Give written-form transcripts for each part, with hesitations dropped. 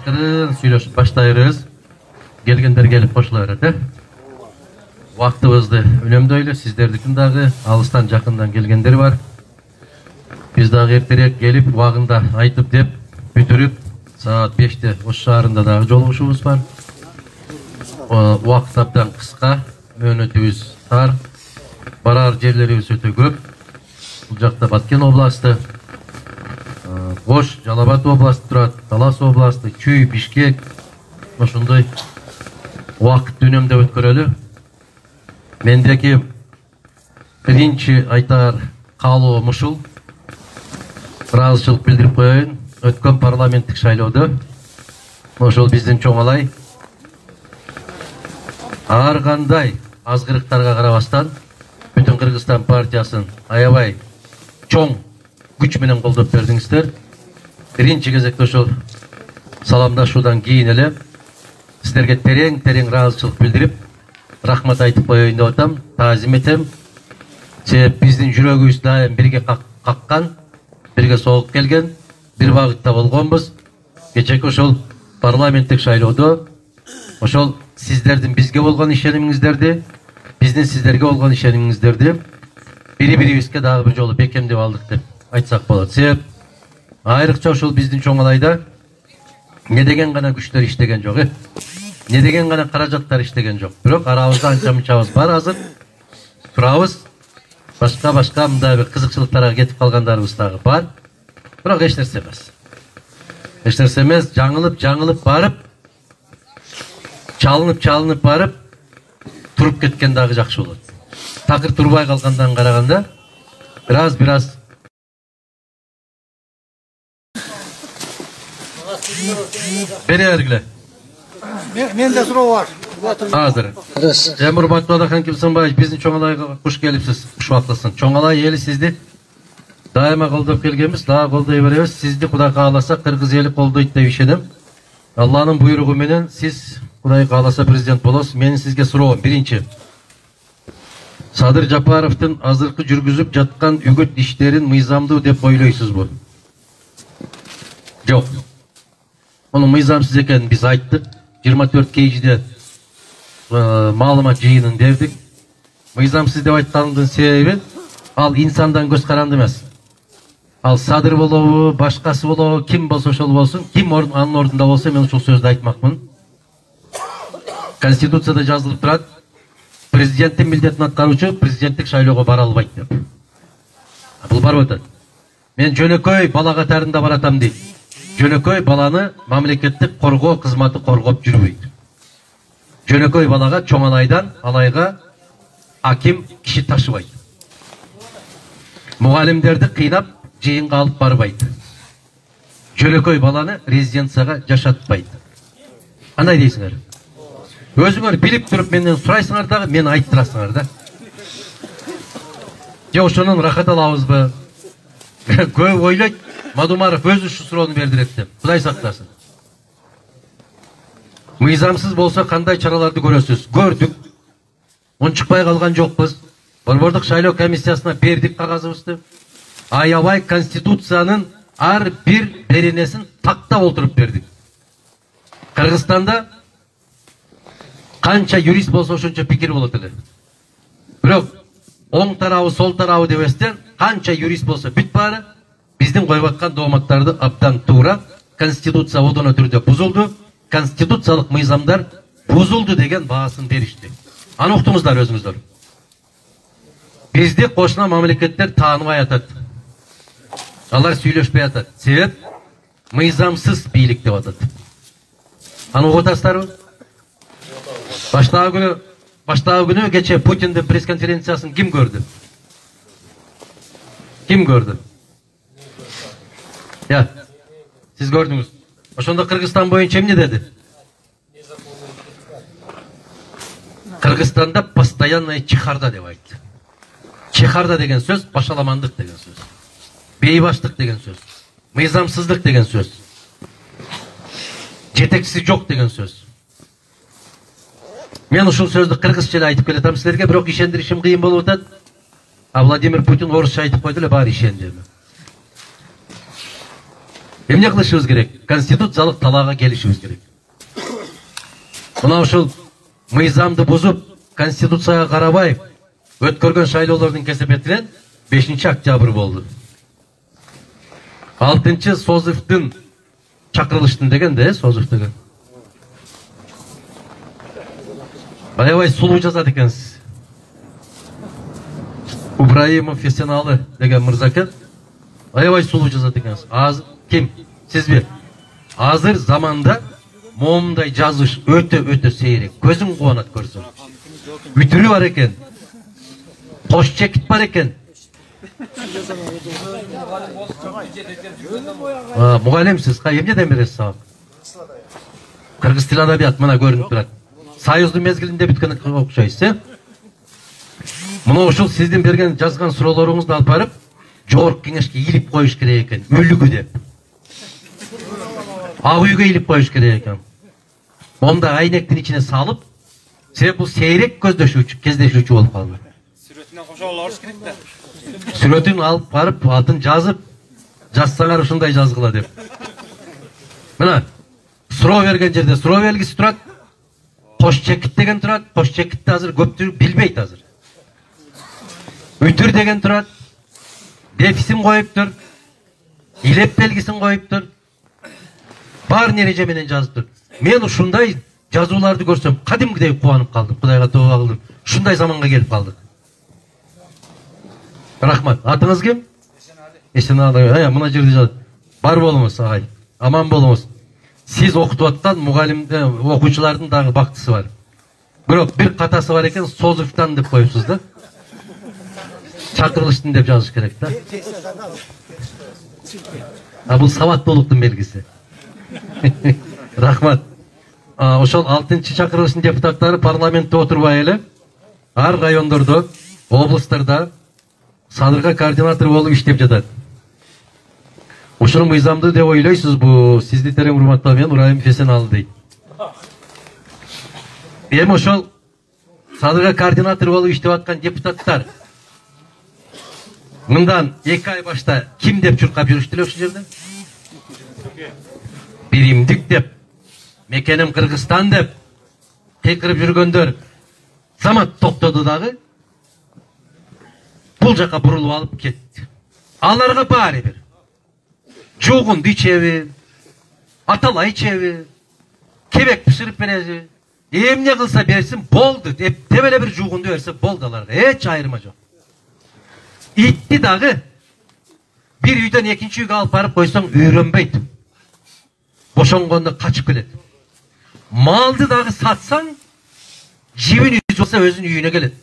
акырын сүйлөшүп баштайбыз. Келгендер келип кошула берет. Вактыбызды үнөмдөйлү, сиздердикин дагы алыстан жакындан келгендер бар. Биз дагы эртерээк келип, убагында айтып деп бүтүрүп, саат 5-те Ош шаарында дагы жолугушубуз бар. Убакыт абдан кыска, мөөнөтүбүз тар, барар жерлерибиз өтө көп. Бул жакта Баткен областы, Ош, Жалал-Абад областы турат, Талас областы, Чүй, Бишкек, ошондой убакытты үнөмдөп өткөрөлү. Мендеки биринчи айтар каалоом ушул. Ыраазычылык билдирип коеюн. Өткөн парламенттик шайлоодо ошол биздин чоңалай ар кандай азгырыктарга карабастан бүтүн Кыргызстан партиясын аябай чоң күч менен колдоп бердиңиздер. Биринчи кезекте ошол саламдашуудан кийин эле сиздерге терең ыраазычылык билдирип, рахмат айтып коеюн деп атам, таазим этем. Себеп биздин жүрөгүбүз дайым бирге каккан, бирге согуп келген, бир багытта болгонбуз. Кечеки ошол парламенттик шайлоодо ошол сиздердин бизге болгон ишенимиңиздерди, биздин сиздерге болгон ишенимиңиздерди бири-бирибизге дагы бир жолу бекемдеп алдык деп айтсак болот. Себеп айрыкча ошол биздин чоңалайда не деген гана күчтөр иштеген жок, не деген гана каражаттар иштеген жок. Бирок арабызда анча-мынчабыз бар азыр. Турабыз. Башка мындай бир кызыкчылыктарга кетип калгандарыбыз дагы бар. Бирок эч нерсе эмес. Эч нерсе эмес, жаңылып барып, чалынып барып, туруп кеткен дагы жакшы болот. Такыр турбай калгандан караганда бираз бере бергиле. Менде суроо бар. Азыр. Урматтуу Адахан Кимсанбаевич, биздин чоңалайга куш келипсиз, кушубактылсын. Чоңалай эли сизди дайыма колдоп келгенбиз, дагы колдой беребиз. Сизди Кудай кааласа Кыргыз эли колдойт деп ишенем. Алланын буйругу менен сиз Кудай кааласа президент болосуз. Менин сизге суроом биринчи. Садыр Жапаровдун азыркы жүргүзүп жаткан үгүт иштерин мыйзамдуу деп ойлойсузбу? Жок. Мунун мыйзамсыз экенин биз айттык. 24 кейжиде маалымат жыйынын бердик. Мыйзамсыз деп айткандын себеби ал инсандан көз каранды эмес. Ал Садыр болобу, башкасы болобу, ким болсо ошол болсун, ким анын ордунда болсо мен ушул сөздү айтмакмын. Конституцияда жазылып турат, президенттин милдетин аткаруучу президенттик шайлоого бара албайт деп. Бул барып атат. Мен жөнөкөй бала катарында баратам дейт. Жөнөкөй баланы мамлекеттик коргоо кызматы коргоп жүрбөйт. Жөнөкөй балага чоңалайдан алайга аким киши ташыбайт. Мугалимдерди кыйнап жыйынга алып барбайт. Жөнөкөй баланы резиденцияга жашатпайт. Кандай дейсиңер? Өзүңөр билип туруп менден сурайсыңар дагы, мен айттырасыңар да. Же ошонун рахат алабызбы? Көп ойлойт. Мадумаров өзү ушу суроону берди деп. Кудай сактасын. Мыйзамсыз болсо кандай чараларды көрөсүз? Көрдүк. Унчукпай калган жокпуз. Борбордук шайлоо комиссиясына бердик кагазыбызды. Аябай Конституциянын ар бир беренесин тактап отуруп бердик. Кыргызстанда канча юрист болсо ошончо пикир болот эле. Бирок оң тарабы, сол тарабы дебестен канча юрист болсо бүт баары биздин коюп аткан дооматтарды абдан туура. Конституция одоно түрдө бузулду. Конституциялык мыйзамдар бузулду деген баасын беришти. Аны уктуңуздар өзүңүздөр. Бизди кошуна мамлекеттер тааныбай атат. Алар сүйлөшпөй атат. Себеп мыйзамсыз бийлик деп атат. Аны угуп атасыздарбы? Баштагы күнү кече Путиндин пресс-конференциясын ким көрдү? Ким көрдү? Я, сиз көрдүңүз. Ошондо Кыргызстан боюнча эмне деди? Кыргызстанда постоянная чехарда деп айтты. Чехарда деген сөз башаламандык деген сөз. Бейбаштык деген сөз. Мыйзамсыздык деген сөз. Жетекчиси жок деген сөз. Мен ушул сөздү кыргызча эле айтып келатам силерге, бирок ишендиришим кыйын болуп атат. А Владимир Путин орусча айтып койду эле, баары ишенди. Эмне кылышыбыз керек? Конституциялык талаага келишибиз керек. Мына ушул мыйзамды бузуп, конституцияга карабай өткөргөн шайлоолордун кесепетинен 5 октябрь болду. 6 созывдын чакырылыштын деген да, созыв деген. Аябай сулуу жазат экенсиз. Ибраимов Фесеналы деген мырза экен. Аябай сулуу жазат экенсиз. Азыр ким? Сизби? Азыр заманда момундай жазыш өтө сейрек. Көзүң кубанат көрсөң. Бүтүрү бар экен. Кош чекит бар экен. Мугалимсиз, эмнеден бересиз сабак? Кыргыз тил адабият мына көрүнүп турат. Союздун мезгилинде бүткөн окшойсуз, э? Мына ушул сиздин берген жазган суроолоруңузду алып барып, жогорку кеңешке илип коюш керек экен, өлүгү деп. Ак үйгө илип коюш керек экен. Монда айнектин ичине салып, себеп бул сейрек кездешүүчү болуп калды. Сүрөтүнөн кошо алыш керек да. Сүрөтүн алып барып, атын жазып, жазсаңар ушундай жазгыла деп. Мына суроо берген жерде суроо белгиси турат. Кош чекит деген турат. Кош чекитти азыр көптүр билбейт азыр. Үтүр деген турат. Дефисин коюптур. Илеп белгисин коюптур. Бар нереже менен жазыптыр. Мен ушундай жазууларды көрсөм, кадимгидей кубанып калдым. Кудайга тооба кылдым. Ушундай заманга келип калдык. Рахмат. Атыңыз ким? Эсеналы. Мына жерде жазат. Бар болуңуз, агай. Аман болуңуз. Сиз окутуп аткан мугалимде окуучулардын дагы бактысы бар. Бирок бир катасы бар экен, созывтан деп коюпсуз да. Чакырылыштын деп жазыш керек да. Бул сабаттуулуктун белгиси. Рахмат. Ошол 6-чакырылыштын депутаттары парламентте отурбай эле ар райондордо, облустарда садырга координатор болуп иштеп жатат. Ушуну мыйзамдуу деп ойлойсуз, бу сизди терең урматтоо менен Ибраимов Фесеналы дейт. Эми ошол садырга координатор болуп иштеп аткан депутаттар мындан 2 ай башта ким деп чуркап жүрүштү эле ушул жерде? Биримдик деп, мекеним Кыргызстан деп кыйкырып жүргөндөр замат токтоду дагы бул жака бурулуп алып кетти. Аларга баары бир. Жугунду ичеби, аталай ичеби, кебек пиширип береби, эмне кылса берсин болду. Эптеп эле бир жугунду берсе болду аларга. Эч айырма жок. Итти дагы бир үйдөн экинчи үйгө алып барып койсоң үйрөнбөйт. Бошонгондо качып келет. Малды дагы сатсаң, жибин үзүп болсо өзүнүн үйүнө келет.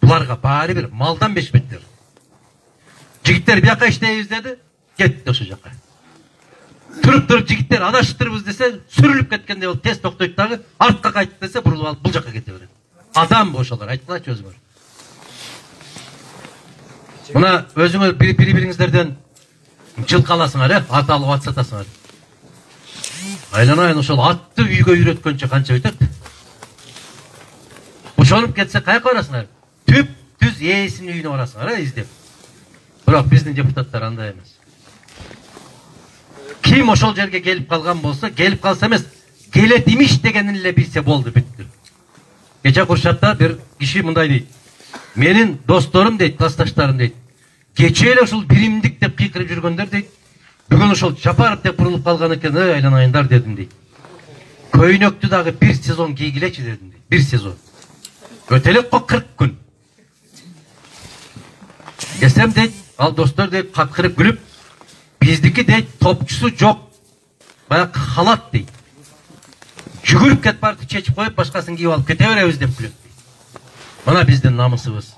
Буларга баары бир малдан бешпеттер. Жигиттер бияка иштейбиз деди, кетти ошол жака. Туруп жигиттер адаштырбыз десе, сүрүлүп кеткендей болуп тез токтойт дагы, артка кайт десе бурулуп алып бул жака кете берет. Адам ошолор, айткылачы өзүңөр. Мына өзүңөр бири-бириңиздерден жылкы аласыңар, ат алып ат сатасыңар. Айланайын ошол атты үйгө үйрөткөнчө канча өтөт? Ошонуп кетсе каяка барасыңар? Түп түз ээсинин үйүнө барасыңар, издеп. Бирок биздин депутаттар андай эмес. Ким ошол жерге келип калган болсо, келип калса эмес, келет имиш дегенин эле билсе болду, бүттү. Кече Куршатта бир киши мындай дейт. Менин досторум дейт, классташтарым дейт. Кече эле ушул биримдик деп кыйкырып жүргөндөр дейт. Бүгүн ошол Жапаров деп бурулуп калган экен, айланайындар дедим дейт. Көйнөктү дагы 1 сезон кийгилечи дедим дейт. 1 сезон. Өтө элек 40 күн. Десем дейт, ал достор дейт, каткырып күлүп, биздики дейт, топчусу жок. Баяк халат дейт. Жүгүрүп кетип барып чечип коюп, башкасын кийип алып кете беребиз деп күлөт дейт. Мына биздин намысыбыз.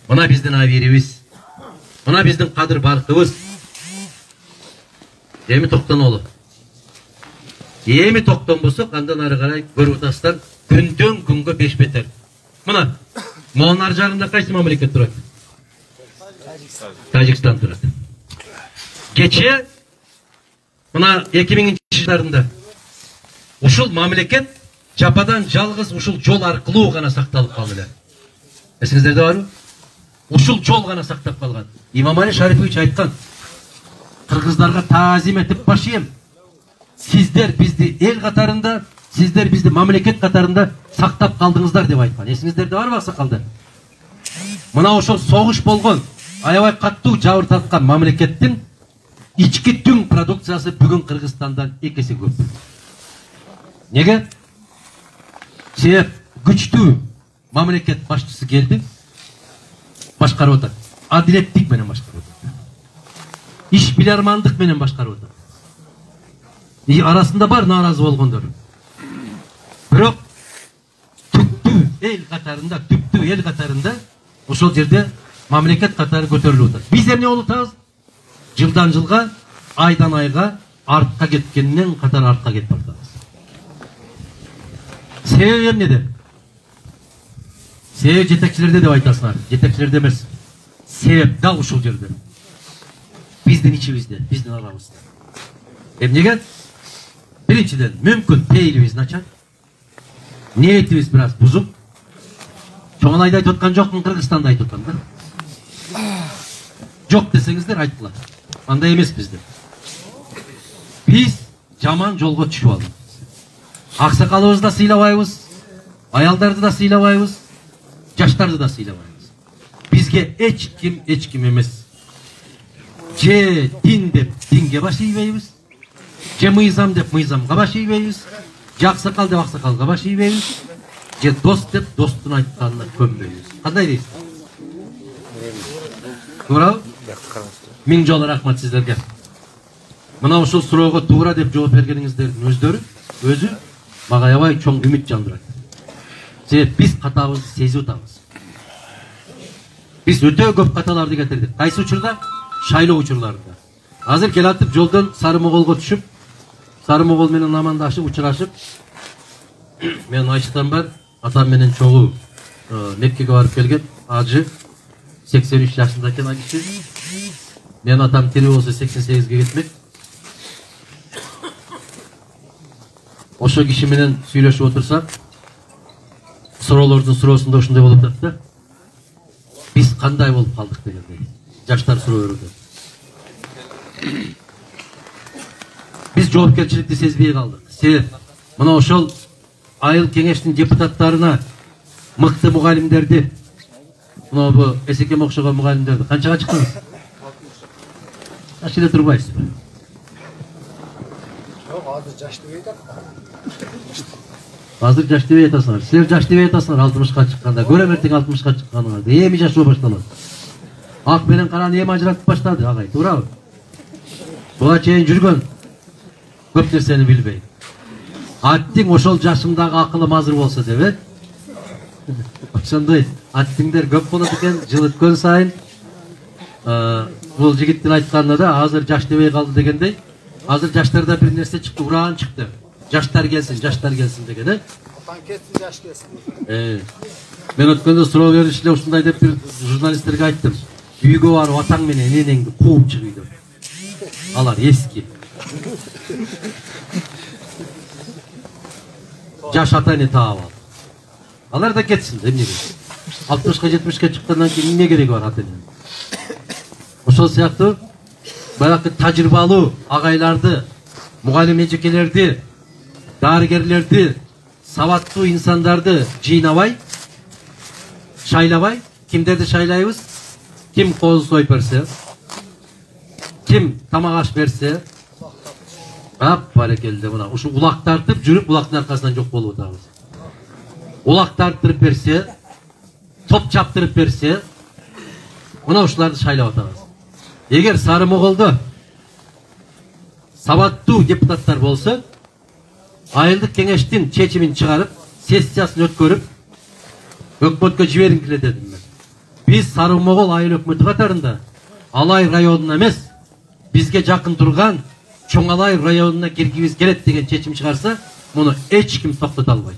Мына биздин абийирибиз. Мына биздин кадыр баркыбыз. Эми токтонолу. Эми токтонбосок, андан ары карай көрүп атасыздар, күндөн күнгө бешбетер. Мына, могун ар жагында кайсы мамлекет турат? Тажикстан турат. Кече мына 2000-жылдарында ушул мамлекет жападан жалгыз ушул жол аркылуу гана сакталып калды эле. Эсиңиздерде барбы? Ушул жол гана сактап калган. Имамали Шарифович айткан. Kırgızlarga taazim etip başıyım. Sizler bizdi el katarında, sizler bizdi mamleket katarında saktap kaldыңыздар деп айтқан. Есіңіздерде бар ма ақсақалдар? Мына ошол согуш болгон, аябай каттуу жабыр тарткан мамлекеттин ички түң продукциясы бүгүн Кыргызстандан 2 есе көп. Неге? Себеп күчтүү мамлекет башчысы келди, башкарып атат. Адилеттик менен башкарып атат. Иш билармандык менен башкарып атат. Арасында бар нааразы болгондор. Бирок түптүү эл катарында ошол жерде мамлекет катары көтөрүлүп атат. Биз эмне болуп атабыз? Жылдан жылга, айдан айга артка кеткенден катар артка кетип атабыз. Себеби эмнеде? Себеп жетекчилерде деп айтасыңар. Жетекчилерде эмес. Себеп дал ушул жерде. Биздин ичибизде, биздин арабызда. Эмнеге? Биринчиден, мүмкүн пейилибиз начар. Ниетибиз бир аз бузук. Чоңалайды айтып аткан жокмун, Кыргызстанды айтып аткам да. Жок десеңиздер айткыла. Андай эмес бизде. Биз жаман жолго түшүп алдык. Аксакалыбызды да сыйлабайбыз, аялдарды да сыйлабайбыз, жаштарды да сыйлабайбыз. Бизге эч ким эмес. Же дин деп динге баш ийбейбиз, же мыйзам деп мыйзамга баш ийбейбиз, же аксакал деп аксакалга баш ийбейбиз, же дос деп достун айтканына көнбөйбүз. Кандай дейсиз? Туурабы? Миң жолу рахмат сиздерге. Мына ушул суроого туура деп жооп бергениңиздердин өзү мага аябай чоң үмүт жандырат. Себеп биз катабызды сезип атабыз. Биз өтө көп каталарды кетирдик. Кайсы учурда? Шайлоо учурларында. Азыр келатып жолдон Сары Моголго түшүп, Сары Могол менен амандашып, учурашып, мен Айшытан бар, атам менен чогуу Меккеге барып келген, ажы 83 жашында экен агиши. Мен атам тирүү болсо 88ге кетмек. Ошо киши менен сүйлөшүп отурсак, суроолордун суроосунда ушундай болуп атат да. Биз кандай болуп калдык дегендей. Жаштар суроо берүүдө. Биз жоопкерчиликти сезбей калдык. Себеп мына ошол айыл кеңештин депутаттарына мыкты мугалимдерди, мына бу Эсекем окшогон мугалимдерди канчага чыктыңыз? Аш эле турбайсызбы? Жок, азыр жаш дебей атат. Азыр жаш дебей атасыңар. Силер жаш дебей атасыңар 60ка чыкканда. Көрөм эртең 60ка чыкканыңарды. Эми жашоо башталат. Ак менен караны эми ажыратып баштады агай, туурабы? Буга чейин жүргөн көп нерсени билбей. Аттиң ошол жашымдагы акылым азыр болсо деп, ошондой аттиңдер көп болот экен, жыл өткөн сайын. Бул жигиттин айтканына да азыр жаш дебей калды дегендей, азыр жаштарда бир нерсе чыкты, уран чыкты. Жаштар келсин деген, Атан кетсин, жаш келсин. Мен өткөндө суроо бериш эле ушундай деп бир журналисттерге айттым. Үйгө барып атаң менен энеңди кууп чыгый деп. Алар эски. Жаш ата эне таап ал. Алар да кетсин, эмнеге? 60ка 70ке чыккандан кийин эмне кереги бар ата эненин? Ошол сыяктуу баягы тажрыйбалуу агайларды, мугалим эжекелерди, дарыгерлерди, сабаттуу инсандарды жыйнабай, шайлабай, кимдерди шайлайбыз? Ким козу союп берсе, ким тамак аш берсе, барекелде мына ушу улак тартып жүрүп улактын аркасынан жок болуп атабыз. Улак тартырып берсе, топ чаптырып берсе, мына ушуларды шайлап атабыз. Эгер Сары Моголдо сабаттуу депутаттар болсо, айылдык кеңештин чечимин чыгарып, сессиясын өткөрүп, өкмөткө жибериңкиле дедим мен. Биз Сары Могол айыл өкмөтү катарында Алай районуна эмес, бизге жакын турган Чоңалай районуна киргибиз келет деген чечим чыгарса, муну эч ким токтото албайт.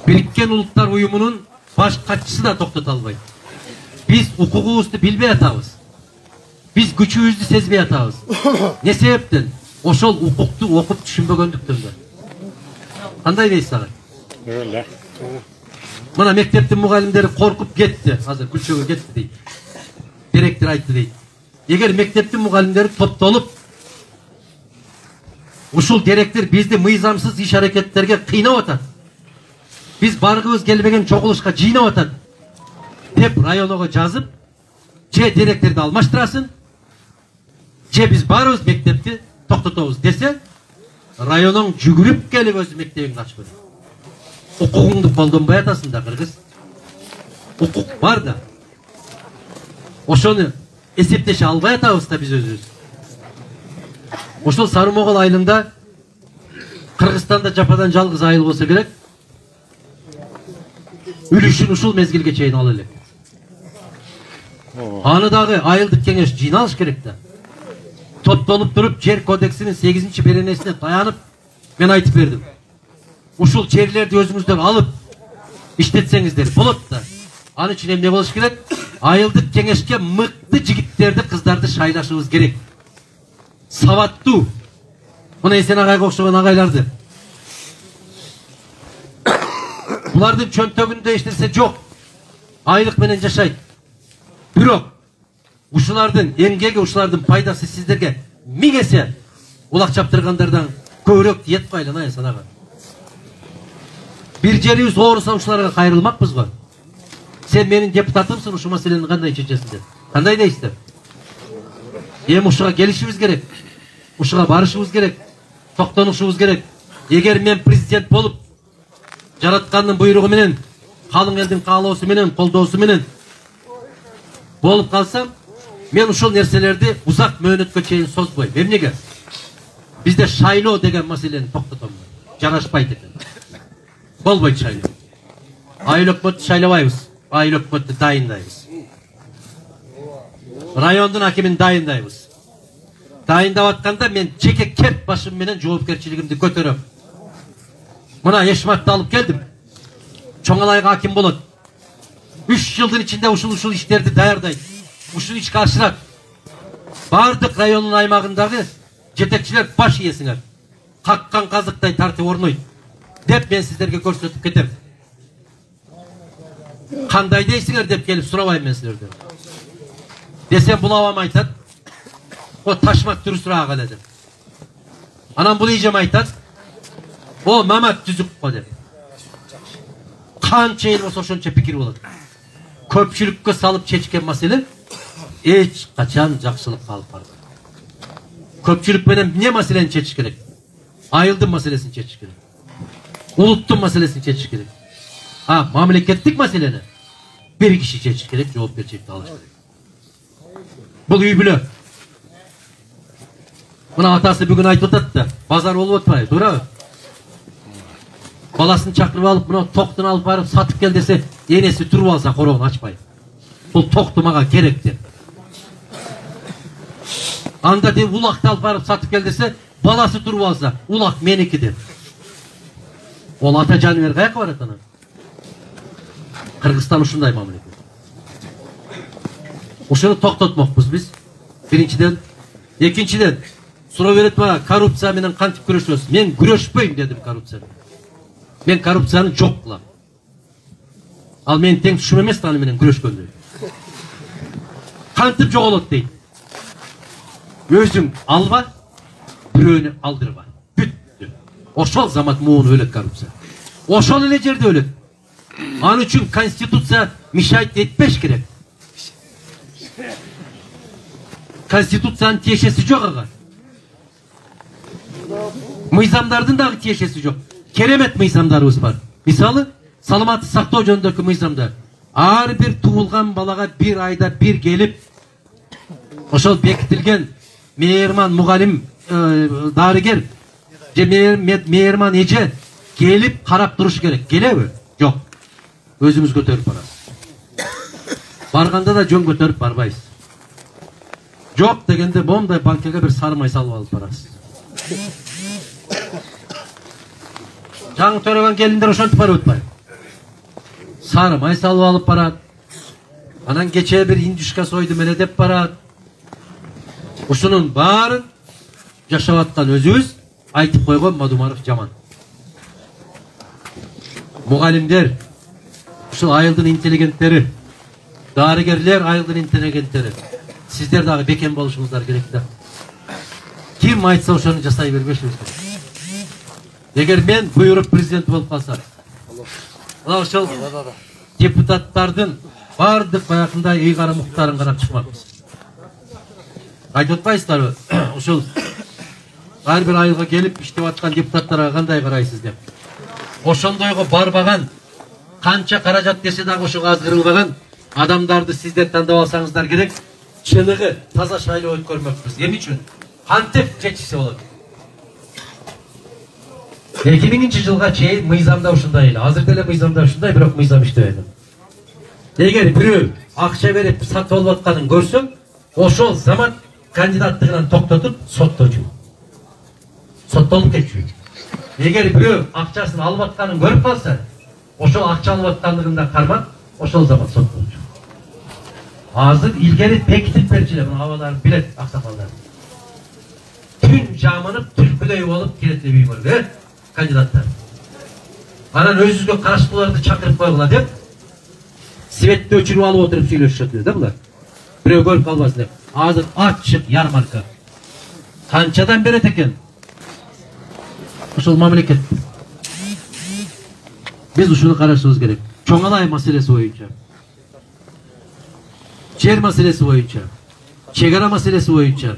Бириккен Улуттар Уюмунун баш катчысы да токтото албайт. Биз укугубузду билбей атабыз. Биз күчүбүздү сезбей атабыз. Не себептен? Ошол укукту окуп түшүнбөгөндүктөн да. Кандай дейсиз ага? Мына мектептин мугалимдери коркуп кетти, азыр күлчөгө кетти дейт. Директор айтты дейт. Егер мектептин мугалимдери топтолуп ушул деректер бизди мыйзамсыз иш аракеттерге кыйнап атат, биз баргыбыз келбеген чогулушка жыйнап атат деп районго жазып, же деректерди алмаштырасын, же биз баарыбыз мектепти токтотобуз десе, районуң жүгүрүп келип өз мектебин ачып берет. Укугуңду колдонбой атасың да, кыргыз. Укук бар да. Ошону эсептеше албай атабыз да биз өзүбүз. Ошол Сары Могол айылында Кыргызстанда жападан жалгыз айыл болсо керек. Үлүшүн ушул мезгилге чейин ала элек. Аны дагы айылдык кеңеш жыйналыш керек да. Топтолуп туруп жер кодексинин 8-чи беренесине таянып мен айтып бердим. Ушул жерлерди өзүңүздөр алып иштетсеңиздер болот да. Аны үчүн эмне болуш керек? Айылдык кеңешке мыкты жигиттерди, кыздарды шайлашыбыз керек. Сабаттуу. Мына Эсен агайга окшогон агайларды. Булардын чөнтөгүндө эч нерсе жок. Айлык менен жашайт. Бирок ушулардын эмгеги, ушулардын пайдасы сиздерге 1000 эсе улак чаптыргандардан көбүрөөк тиет го айлана Эсен ага. Bir жерибиз ооруса ушуларга кайрылмакпыз го. Sen менин депутатымсың, ушу маселени кандай чечесиң деп. Кандай дейсиздер? Эми ушуга келишибиз керек. Ушуга барышыбыз керек. Токтонушубуз керек. Эгер мен президент болуп, жараткандын буйругу менен, калың элдин каалоосу менен, колдоосу менен болуп калсам, мен ушул нерселерди узак мөөнөткө чейин созбойм. Эмнеге? Бизде шайлоо деген маселени токтотом. Жарашпайт экен. Болбойт шайлоо. Айыл өкмөттү шайлабайбыз. Айыл өкмөттү дайындайбыз. Райондун акимин дайындайбыз. Дайындап атканда мен жеке керт башым менен жоопкерчилигимди көтөрөм. Мына Эшматты алып келдим. Чоңалайга аким болот. 3 жылдын ичинде ушул иштерди даярдайт. Ушул ишке ашырат. Бардык районун аймагындагы жетекчилер баш ийесиңер. Каккан казыктай тартып орнойт деп мен сиздерге көрсөтүп кетем. Кандай дейсиңер деп келип сурабайм мен силерден. Десем бул абам айтат, о ташмак дурусураак эле деп. Анан бул ийжем айтат, о Мамат түзүк го деп. Канча эл болсо ошончо пикир болот. Көпчүлүккө салып чечкен маселе эч качан жакшылыкка алып барбайт. Көпчүлүк менен эмне маселени чечиш керек? Айылдын маселесин чечиш керек. Улуттун маселесин чечиш керек. Мамлекеттик маселени бир киши чечиш керек, жоопкерчиликти алыш керек. Бул үй бүлө. Мына атасы бүгүн айтып атат да, базар болуп атпайбы, туурабы? Баласын чакырып алып, мына токтун алып барып сатып кел десе, энеси туруп алса короогун ачпайт. Бул токту мага керек деп. Анда деп улакты алып барып сатып кел десе, баласы туруп алса, улак меники деп. Ол ата жаныбер каяка барат анан? Кыргызстан ушундай мамлекет. Ушуну токтотмокпуз биз. Биринчиден, экинчиден суроо берет мага, коррупция менен кантип күрөшөбүз? Мен күрөшпөйм дедим коррупция менен. Мен коррупцияны жок кылам. Ал менин тең түшүм эмес аны менен күрөшкөндө. Кантип жоголот дейт. Өзүң алба, бирөөнү алдырба. Бүттү. Ошол замат муун өлөт коррупция. Ошол эле жерде өлөт. Аны үчүн конституция мешайт этпеш керек. Конституциянын тиешеси жок ага. Мыйзамдардын дагы тиешеси жок. Керемет мыйзамдарыбыз бар. Мисалы, саламатты сактоо жөнүндөгү мыйзамда ар бир туулган балага 1 айда 1 келип, ошол бекитилген мейирман мугалим, дарыгер же мейирман эже келип карап туруш керек. Келеби? Жок. Өзүбүз көтөрүп барабыз. Барганда да жөн көтөрүп барбайбыз. Жок дегенде момдай банкага бир сары май салып алып барабыз. Жаңы төрөгөн келиндер ошентип барып атпайбы? Сары май салып алып барат. Анан кечээ бир индюшка сойдум эле деп барат. Ушунун баарын жашап аткан өзүбүз айтып койгон Мадумаров жаман. Мугалимдер, ушул айылдын интеллигенттери, дарыгерлер айылдын интеллигенттери, Sizler dagы бекем болушуңуздар керек да. Ким айтса ошону жасай бербешибиз керек. Эгер мен буйруп президент болуп калсам, мына ошол депутаттардын бардык баягындай ыйгары муктарын карап чыкмакпыз. Айтып атпайсыздарбы? Ошол ар бир айылга келип иштеп аткан депутаттарга кандай карайсыз деп. Ошондойго барбаган, канча каражат десе дагы ошого азгырылбаган адамдарды сиздер тандап алсаңыздар керек. Чыныгы таза шайлоо өткөрмөкпүз. Эмне үчүн? Кантип жетишсе болот? 2000-жылга чейин мыйзамда ушундай эле. Азыр деле мыйзамда ушундай, бирок мыйзам иштебейт. Эгер бирөө акча берип сатып алып атканын көрсөң, ошол замат кандидаттыгынан токтотуп сотточу. Соттолуп кетчү. Эгер бирөө акчасын алып атканын көрүп калса, ошол акча алып аткандыгында кармап, ошол замат соттолчу. Азыр илгери бекитип берчүлөр, мына абаларын билет аксакалдар. Түн жамынып, түлкүдөй болуп келет деп үймөр, кандидаттар. Анан өзүбүзгө караштууларды чакырып койгула деп, светти өчүрүп алып отуруп сүйлөшүшөт да булар. Бирөө көрүп калбасын деп. Азыр ачык ярмарка. Канчадан берет экен? Ошол мамлекет. Биз ушуну карашыбыз керек. Чоңалай маселеси боюнча, жер маселеси боюнча, чегара маселеси боюнча,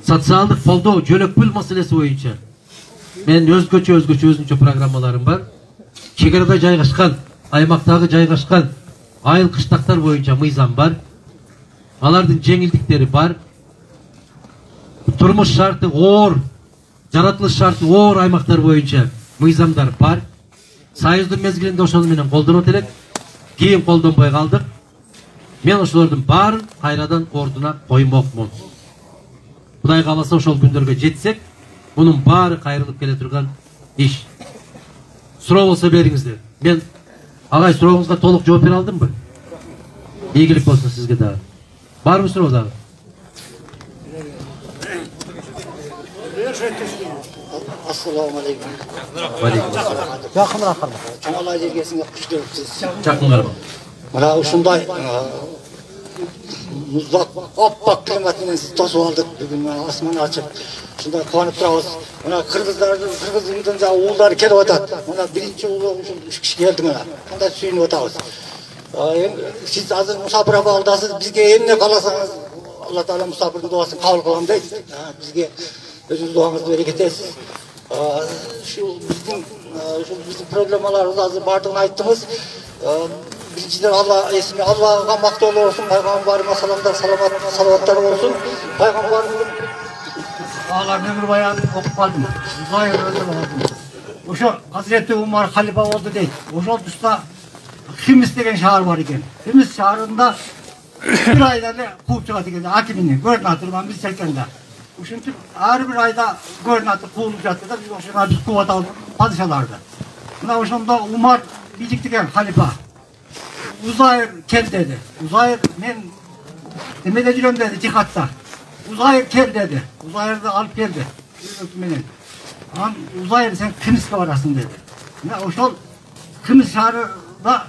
социалдык колдоо, жөлөк пул маселеси боюнча мен өзгөчө программаларым бар. Чегарада жайгашкан, аймактагы жайгашкан айыл кыштактар боюнча мыйзам бар. Алардын жеңилдиктери бар. Турмуш шарты оор, жаратылыш шарты оор аймактар боюнча мыйзамдар бар. Союздун мезгилинде ошону менен колдонот элек. Кийин колдонбой калдык. Мен ошолордун баарын кайрадан ордуна коймокмун. Кудай кааласа ошол күндөргө жетсек, мунун баары кайрылып келе турган иш. Суроо болсо бериңиздер. Мен агай сурооңузга толук жооп бере алдымбы? Ийгилик болсун сизге дагы. Барбы суроо дагы? Assalamu alaikum. Жакыныраак карма. Чоңалай жергесиңе куш келипсиз. Жакын карма. Мына ушундай муздак оппак климат менен сиз тосуп алдык. Бүгүн асман ачык. Ушундай кубанып турабыз. Мына кыргыздын жагы уулдары келип атат. Мына биринчи уулу ушул 3 киши келди мына. Кандай сүйүнүп атабыз. Сиз азыр Мусапыр абалдасыз. Бизге эмне кааласаңыз, Алла Таала Мусапырдын дуасын кабыл кылам дейт. Бизге өзүңүз дуаңызды берекет этсиз. Биздин проблемаларыбыз азыр бардыгын айттыңыз. Биринчиден Аллага мактоолор болсун, пайгамбарыма саламдар, салаваттар болсун. Пайгамбарымдын алардын өмүр баянын окуп калдым. Ошо Hazreti Umar халифа болду дейт. Ошол тушта Химис деген шаар бар экен. Химис шаарында бир айда эле кууп чыгат экен, акимини, губернаторун биз чеккенде. Ушинтип ар бир айда губернатор куулуп жатты да, биз ошого кууп атабыз падышаларды. Мына ошондо Умар бийликтеген халифа Uzayr kel dedi. Uzayr men demede жүрөм dedi cihatta. Uzayr kel dedi. Uzayr'da alıp geldi. Menen. Uzayr sen Kımis'e varasın dedi. Ya ошол Kımis şaharında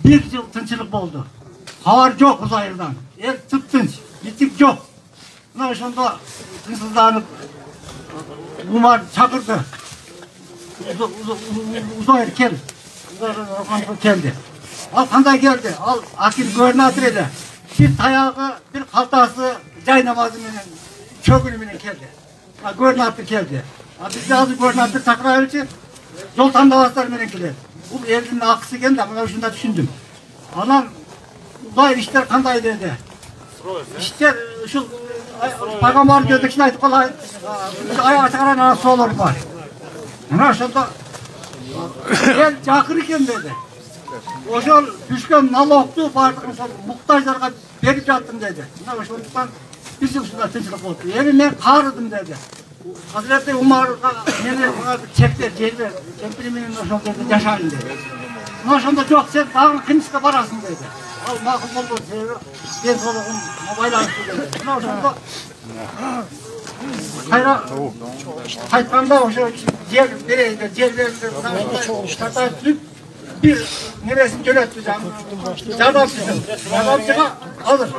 bir yıl tınçılık oldu. Havar yok Uzayr'dan. El tıptınç. Bitik yok. Mına ошондо tınçsızlanıp Umar çakırdı. Uzayr kel. Uzayr keldi. Al kандай geldi. Al akil gubernatör edi. Bir tayağı, bir kaltası cay namazı menen, çögünü menen geldi. Gubernatör geldi. Bizde azı gubernatör takrar için yol tandavazlar menen geldi. Bu eldinin akısı geldi. Ben şunda düşündüm. Anam Uzayr işler kanday dedi. İşler şu Peygamber gördükçe aytıp kalay. Ayağı çıkaran arası olur var. Ana şunda el çakır iken dedi. Ошол түшкөн налогду бардыгын ошол муктаждарга берип жаттым деди. Мына ошондуктан биз ушундай тынчылык болду. Эми мен каарыдым деди. Hazreti Umarга мени чектер жерлер, кемпири менен ошол жерде жашайын деди. Мына ошондо жок, сен дагы Кымиске барасың деди. Ал макул болду, себеби ден соолугум байланыштуу деди. Мына ошондо кайра кайтканда ошо жер берейин деп жерлерди тартайып түзүп bir nevesini yönetti canım. Cadapçıga alır.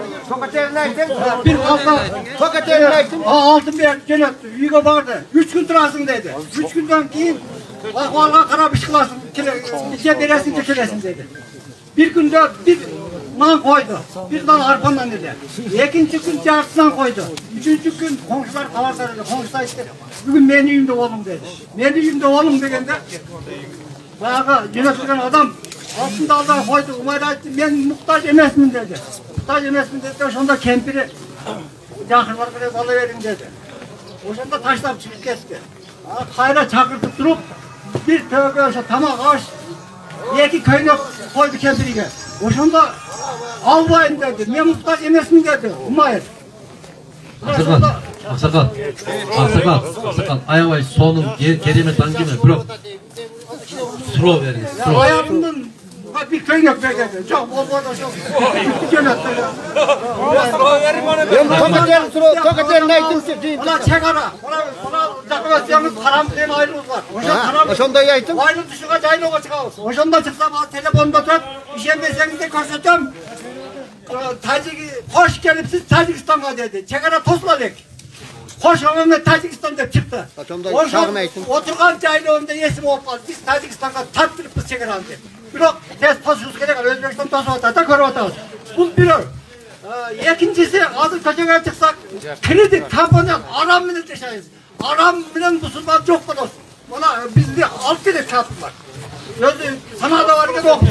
Bir kalta altın bir yönetti. Yüge vardı. 3 gün durasın dedi. 3 günden keyin ahvalga karab iş kılasın. Bize veresin keçiresin dedi. Bir günde bir nan koydu. Bir dal arpandan dedi. İkinci gün yarısından koydu. Üçüncü gün komşular kavarsa dedi. Komşular işte bugün benim evimde oğlum dedi. Benim evimde oğlum degende bayağı yönetilen adam altında aldan koydu. Umayra etti. Ben muhtaç emesmin dedi. Muhtaç emesmin dedi. Sonunda kempiri yakınlar böyle alıverin dedi. O sonunda taşlar çıkıp kesti. Kayra çakırtıp durup bir tövbe tamam ağaç iki köyüne koydu kempiriye. O sonunda albayın dedi. Ben muhtaç emesmin dedi. Umayr. Aksakal. Ayavay sonun kerime tangime bırak. Suro verin. Ayağımdan bir köy yok dedi. Çok orada çok. Tokatel neydim ki? Ulan çek ara. Ulan takılasyanız haram diyen ayrılız var. Oşonda yaytım. Ayrıl dışıga caylığa çıkalım. Oşonda çıksam telefonda tut. İşemeseniz de koşacağım. Hoş gelip siz Tacikistan'a dedi. Çek ara tosladık. Hoş Mehmet Tacikistan'da çıktı. Oturgan caylığımda yesim olmaz. Biz Tacikistan'a tattırıp biz çeker aldı. Biro test pasıyoruz gerek. Özbekistan tası otada kör otamız. Bu biro. İkincisi azı köşeye çıksak kredi kampanya aram mı deşeyiz. Aram bilen Müslüman çok da olsun. Bana bizde alt kere çarptılar. Özü sana da var ki yok.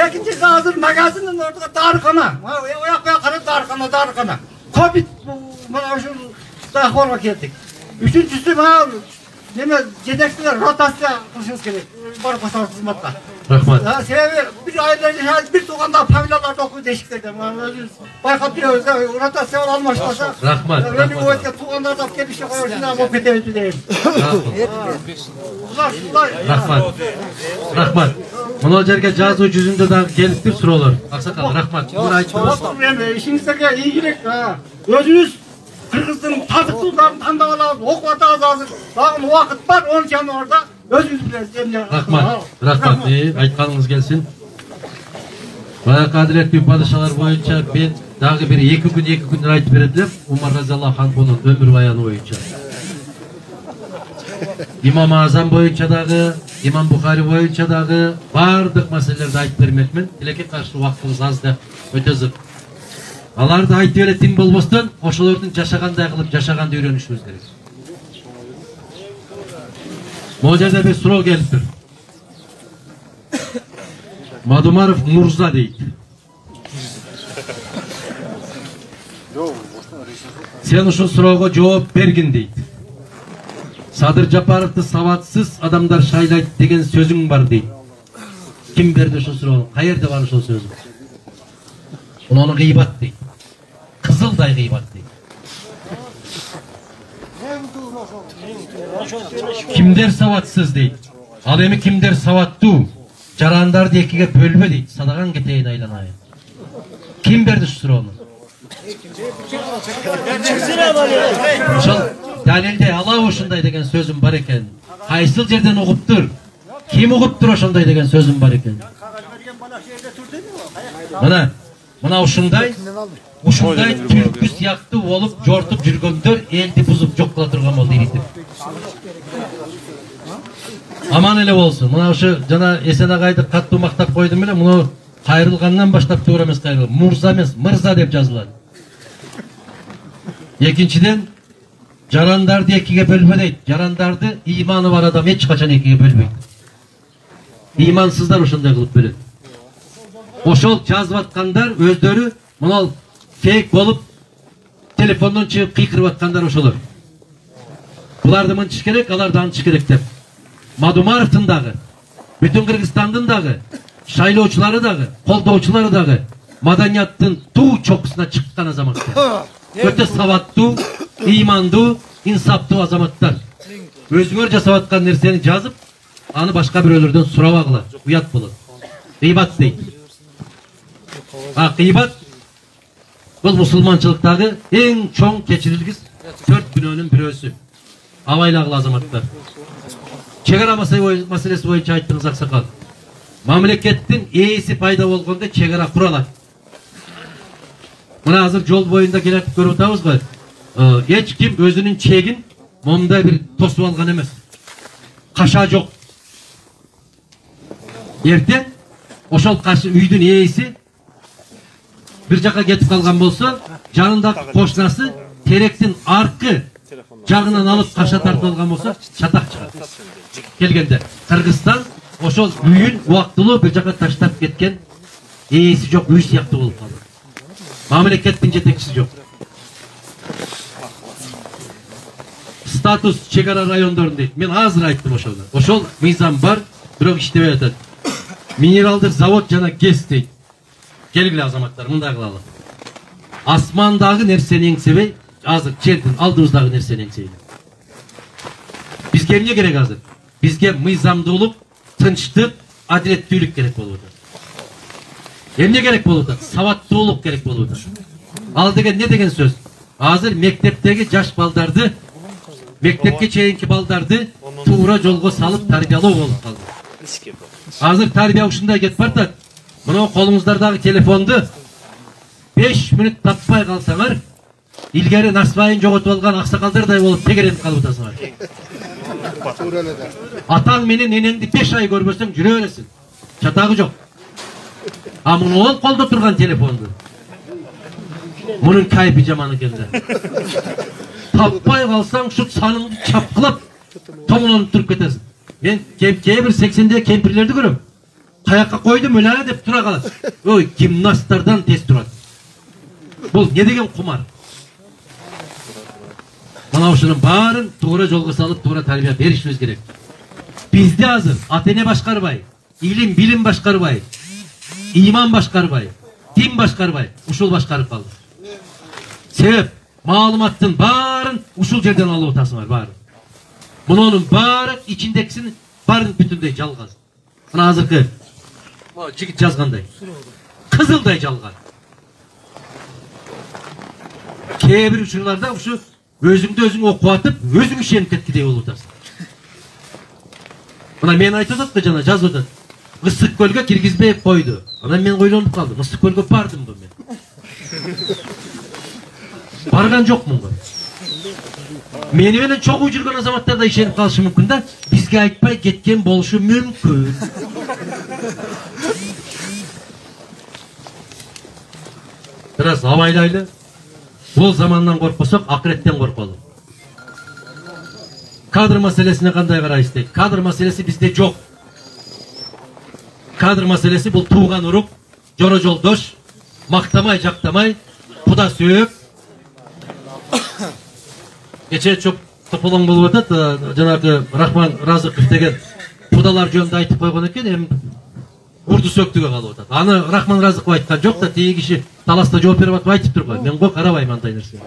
İkincisi hazır magazinin orada darkana. Oyak darkana. Covid bana şu daha horma geldik. Üçüncüsü bana yedekliler rotasyon kılışınız gerek. Barı pasar hizmetler. Rahmat. Sebebi bir ailelerinde bir toğanda pavilyalarda okuyor değişiklerden. Baykat biliyoruz da rotasyon almışlarsa. Rahmat. Öyle bir oyunda toğanlarda gelişe koyuyorsun ama o petevici değil. Rahmat. Bunu özellikle caz ucuzunda da gelip bir sürü olur. Aksakal, rahmat. İşinizdeki iyilik. Özünüz Kırgız'ın tadıksızlarını tandağalar, okvata azazır. Bakın vakit var, onun için orada özünüz biliriz. Rahmat. Aytkanınız gelsin. Bayak adiletli padişahlar boyunca ben daha bir iki gün ayet verediler. Umar Raziyallahu anh bunun ömür bayanı boyunca. İmam Azam boyunca dağı, İmam Bukhari boyunca dağı bardık meselelerde ayet vermekmin. Dileke karşı vaktimiz az da ötezip. Alar da ayet öğretim bolmasın, oşalardan yaşaganda kılıp yaşaganda öğrenişimiz gerek. Mojada bir soru geliptir. Madumarov Murza deydi. Sen şu soruğa cevap bergin deydi. Sadır Japarov'da savatsız adamlar şaylaydı degen sözün var deydi. Kim berdi şu soruğa? Hayırda var şu sözün? Onu gıybat deydi. Kızılday gıybat deydi. Kimder savatsız deydi. Alemi kimder savattı? Jarandar diye ikiye bölme deydi. Sadagan geteğin aylanayın. Kim berdi şu soruğunu? Şol dalilde Allah hoşunday degen sözüm var eken. Haysıl yerden okuptur. Kim okuptur hoşunday degen sözüm var eken. Mana uşunday türkü siyaktı olup jortup жүрgөндөр eldi buzup jokla turgan boldu deydi. Aman ele bolsun. Mına şu jana Esen agайды kattуу maktap koydum ele muну kayırılgandan başlap to'g'ri emas kayırılgan. Murza emas, Mirza deb yoziladi. Ekinçiden jarandardı ikiye bölme deydi. Jarandardı imanı var adam hiç kaçan ikiye bölmeydi. İmansızlar uşunday kılıp böledi. Oşol жазып atkanlar özdörü mınal fake bolup telefondan çıkıp kıykırıp atkanlar oşolur. Bular da mınçış gerek, alar da ançış gerek dep. Madumarov'tun dağı, bütün Kırgızstan'dın dağı, şaylovçuları dağı, koldoğuçuları dağı, madaniyattın tuğ çokusuna çıkkan azamatlar. Öte savattu, imandu, insaptu azamatlar. Özgür jasavatkan nerseni жазып, anı başka bir ölürden suravagılar, uyat bulun. Gıybat değil. Gıybat, bu musulmançılıktagı en çoğun keçirilgiz 4 gününün birösü. Avaylagılı azamatlar. Çegara meselesi boyunca ayttınız aksakal. Mamlekettin ээси пайда болгондо чегара куралат. Мына азыр жол боюнда келатып көрүп атабыз го. Эч ким өзүнүн чегин момундай бир тосуп алган эмес. Каша жок. Эртең ошол кашы үйдүн ээси bir жака кетип калган болсо, жанындагы кошунасы теректин аркы жагынан алып каша тартып алган болсо, чатак чыгат. Келгенде Кыргызстан ошол үйүн убактылуу bir жака таштап кеткен ээси жок үй сыяктуу болуп калды. Мамлекеттин жетекчиси жок. Статус чегара райондорун дейт. Мен азыр айттым ошолду. Ошол мыйзам бар, бирок иштебей атат. Минералдык завод жана ГЭС дейт. Келгиле азаматтар, мындай кылалы. Асмандагы нерсени эңсебей, азыр жердин алдыбыздагы нерсени эңсейли. Бизге эмне керек азыр? Бизге мыйзамдуулук, тынчтык, адилеттүүлүк керек болуп атат. Эмне керек болуп атат? Сабаттуулук керек болуп атат. Ал деген не деген сөз? Азыр мектептеги жаш балдарды, мектепке чейинки балдарды туура жолго салып тарбиялоо болуп калды. Азыр тарбия ушундай кетип баратат. Мына колуңуздардагы телефонду 5 мүнөт таппай калсаңар, илгери насыбайын жоготуп алган аксакалдардай болуп тегеренип калып атасыңар. Атаң менен энеңди 5 ай көрбөсөң жүрө бересиң. Чатагы жок. А муну ол колдо турган телефонду. Мунун кайпи жаман экенде. Таппай калсаң шу саныңды чапкылап, томунан туруп кетесиң. Мен кээ бир 80-де кемпирлерди көрөм. Каяққа қойдым өләрі деп тұра қалады. Ой, гимнасттардан тез тұрады. Бұл не деген құмар? Мына ушунун барын туура жолго салып, туура тарбия беришибиз керек. Бизде азыр ата-эне башкарбай, илим билим башкарбай, иман башкарбай, дин башкарбай, ушул башкарып калды. Себеп маалыматтын барын ушул жерден алып атасыңар барын. Мунун бары ичиндекисин барын бүтүндөй жалгаз. Мына азыркы жигит жазгандай. Кызылдай жалган. Кээ бир учурларда ушу өзүңдү өзүң окуп атып, өзүң ишенип кеткидей болуп атасың. Мына мен айтып атат жана жазып атат. Ысык көлгө киргизбей койду. Анан мен ойлонуп калдым. Ысык көлгө бардымбы мен? Барган жокмун го. Мени менен чогуу жүргөн азаматтар да ишенип калышы мүмкүн да, бизге айтпай кеткен болушу мүмкүн. Biraz абайлайлы. Бул замандан коркпосок, акыреттен корколу. Кадр маселесине кандай карайсыз дейт? Кадр маселеси бизде жок. Кадр маселеси бул тууган урук, жора жолдош, мактамай, жактамай, куда сөөп. Кече чоп тополоң болуп атат, жанагы Рахман Разыков деген кудалар жөнүндө айтып койгон экен, эми урду сөктүгө калып атат. Аны Рахман Разыков айткан жок да, тиги киши таласта жооп берип атып айтып турган. Мен го карабайм андай нерсе.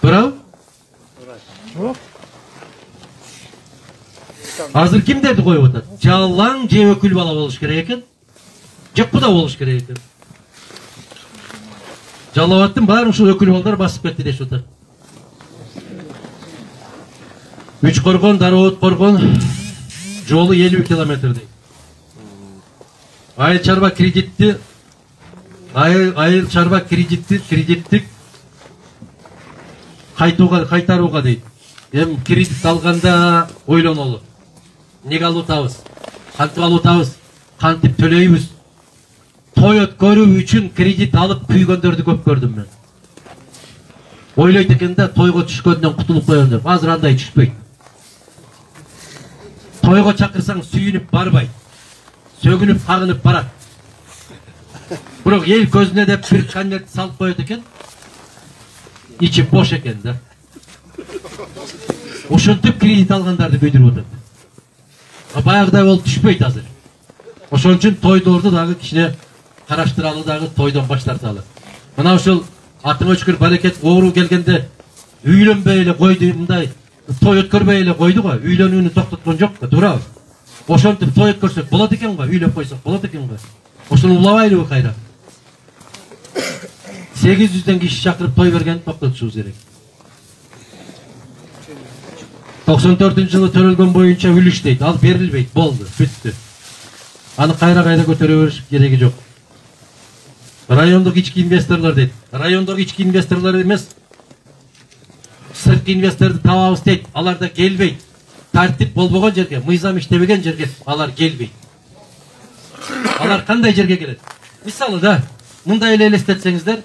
Туурабы? Азыр кимдерди коюп атат? Жалаң же өкүл бала болуш керек экен? Же куда болуш керек экен? Жалалабадтын баарын ушул өкүл балдар басып кетти дешип атат. Үч коргон, Дароот коргон жолу 50 километрдей. Айыл чарба кредитти, айыл чарба кредиттик кайтарууга дейт. Эми кредит алганда ойлонолу. Неге алып атабыз? Кантип алып атабыз? Кантип төлөйбүз? Той өткөрүү үчүн кредит алып күйгөндөрдү көп көрдүм мен. Ойлойт экен да, тойго түшкөндөн кутулуп коём деп. Азыр андай түшпөйт. Тойго чакырсаң сүйүнүп барбайт. Сөгүнүп кагынып барат. Бирок эл көзүнө деп бир конверт салып коет экен. Ичи бош экен да. Ошентип кредит алгандарды көйдүрүп атат. Баягыдай болуп түшпөйт азыр. Ошон үчүн тойдорду дагы кичине караштыралы, дагы тойдон баш тарталы. Мына ушул атың өчкөр барекет оору келгенде үйлөнбөй эле койду, мындай той өткөрбөй эле койду го, үйлөнүүнү токтоткон жок го, туурабы? Ошентип той өткөрсөк болот экен го, үйлөп койсок болот экен го. Ошону улабайлыбы кайра? 800дөн киши чакырып той бергенди токтотушубуз керек. 94-жылы төрөлгөн боюнча үлүш дейт, ал берилбейт, болду, бүттү. Аны кайра көтөрө бериш кереги жок. Райондук ички инвесторлор дейт. Райондук ички инвесторлор эмес. Сыртқы инвесторду табабыз дейт. Алар да келбейт. Тартип болбогон жерге, мыйзам иштебеген жерге алар келбейт. Алар кандай жерге келет? Мисалы да, мындай эле элестетсеңиздер,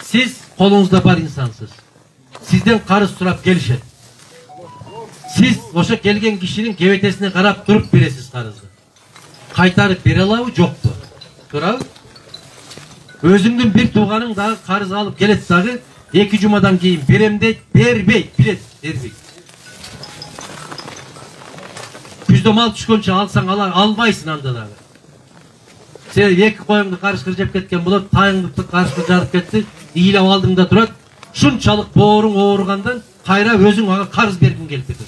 сиз колуңузда бар инсансыз. Сизден карыз сурап келишет. Сиз ошо келген кишинин кебетесине карап туруп бересиз карызды. Кайтарып бере алабы, жокпу? Туурабы? Өзүңдүн бир тууганың дагы карыз алып келет дагы, 2 жумадан кийин берем дейт, бербейт, билет, бербейт. Күздө мал түшкөнчө алсаң албайсың анда дагы. Сен 2 коюңду карышкыр жеп кеткен болот, тайыңды карышкыр жарып кетти, ыйлап алдың да турат. Шунчалык бооруң ооругандан кайра өзүң ага карыз бергиң келип кетет.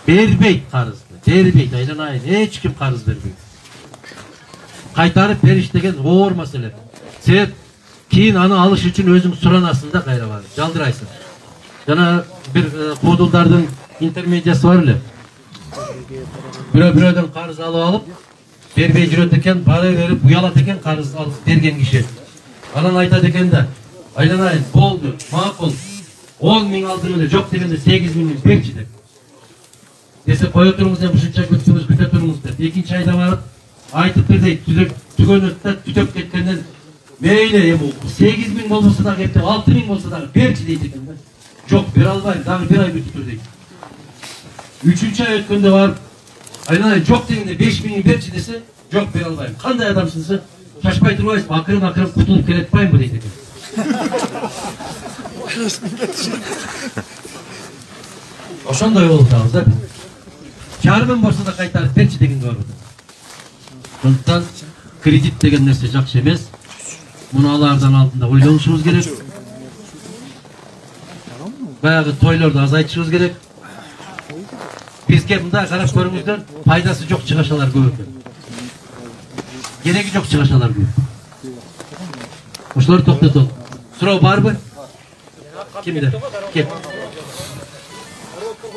Бербейт карызды, бербейт, айланайын, эч ким карыз бербейт. Кайтарып бериш деген оор маселе. Сен кийин аны алыш үчүн өзүң суранасың да кайра барып, жалдырайсың. Жана бир куудулдардын интермедиясы бар эле. Бирөөдөн карыз алып, бербей жүрөт экен, бара берип уялат экен карыз алып берген киши. Анан айтат экен да, айланайын, болду, макул, 10 миң алдым эле, жок дегенде 8 миң берчи деп. Десе, кое туруңуз, ушунча күтө туруңуз деп. Экинчи айда барып, айтып бир дейт, түтөп кеткенден, мейли, 8 миң болбосо дагы эптеп, 6 миң болсо дагы берчи дейт экен да. Жок, бере албайм, дагы 1 ай күтүп тур дейт. 3-чү ай өткөндө барып, айланайын, жок дегенде 5 миң берчи десе, жок, бере албайм. Кандай адамсыңсыз? Шашпай турбайсызбы, акырын кутулуп келет атпайбы дейт экен. Ошондой болуп атабыз да. Жарымын болсо да кайтарып берчи деген бар. Сондуктан кредит деген нерсе жакшы эмес. Муну алардан алдында ойлонушубуз керек. Баягы тойлорду азайтышыбыз керек. Бизге мындай карап көрүңүздөр, пайдасы жок чыгашалар көп экен. Кереги жок чыгашалар көп. Ошолор токтотот. Суроо барбы? Кимде? Кеп.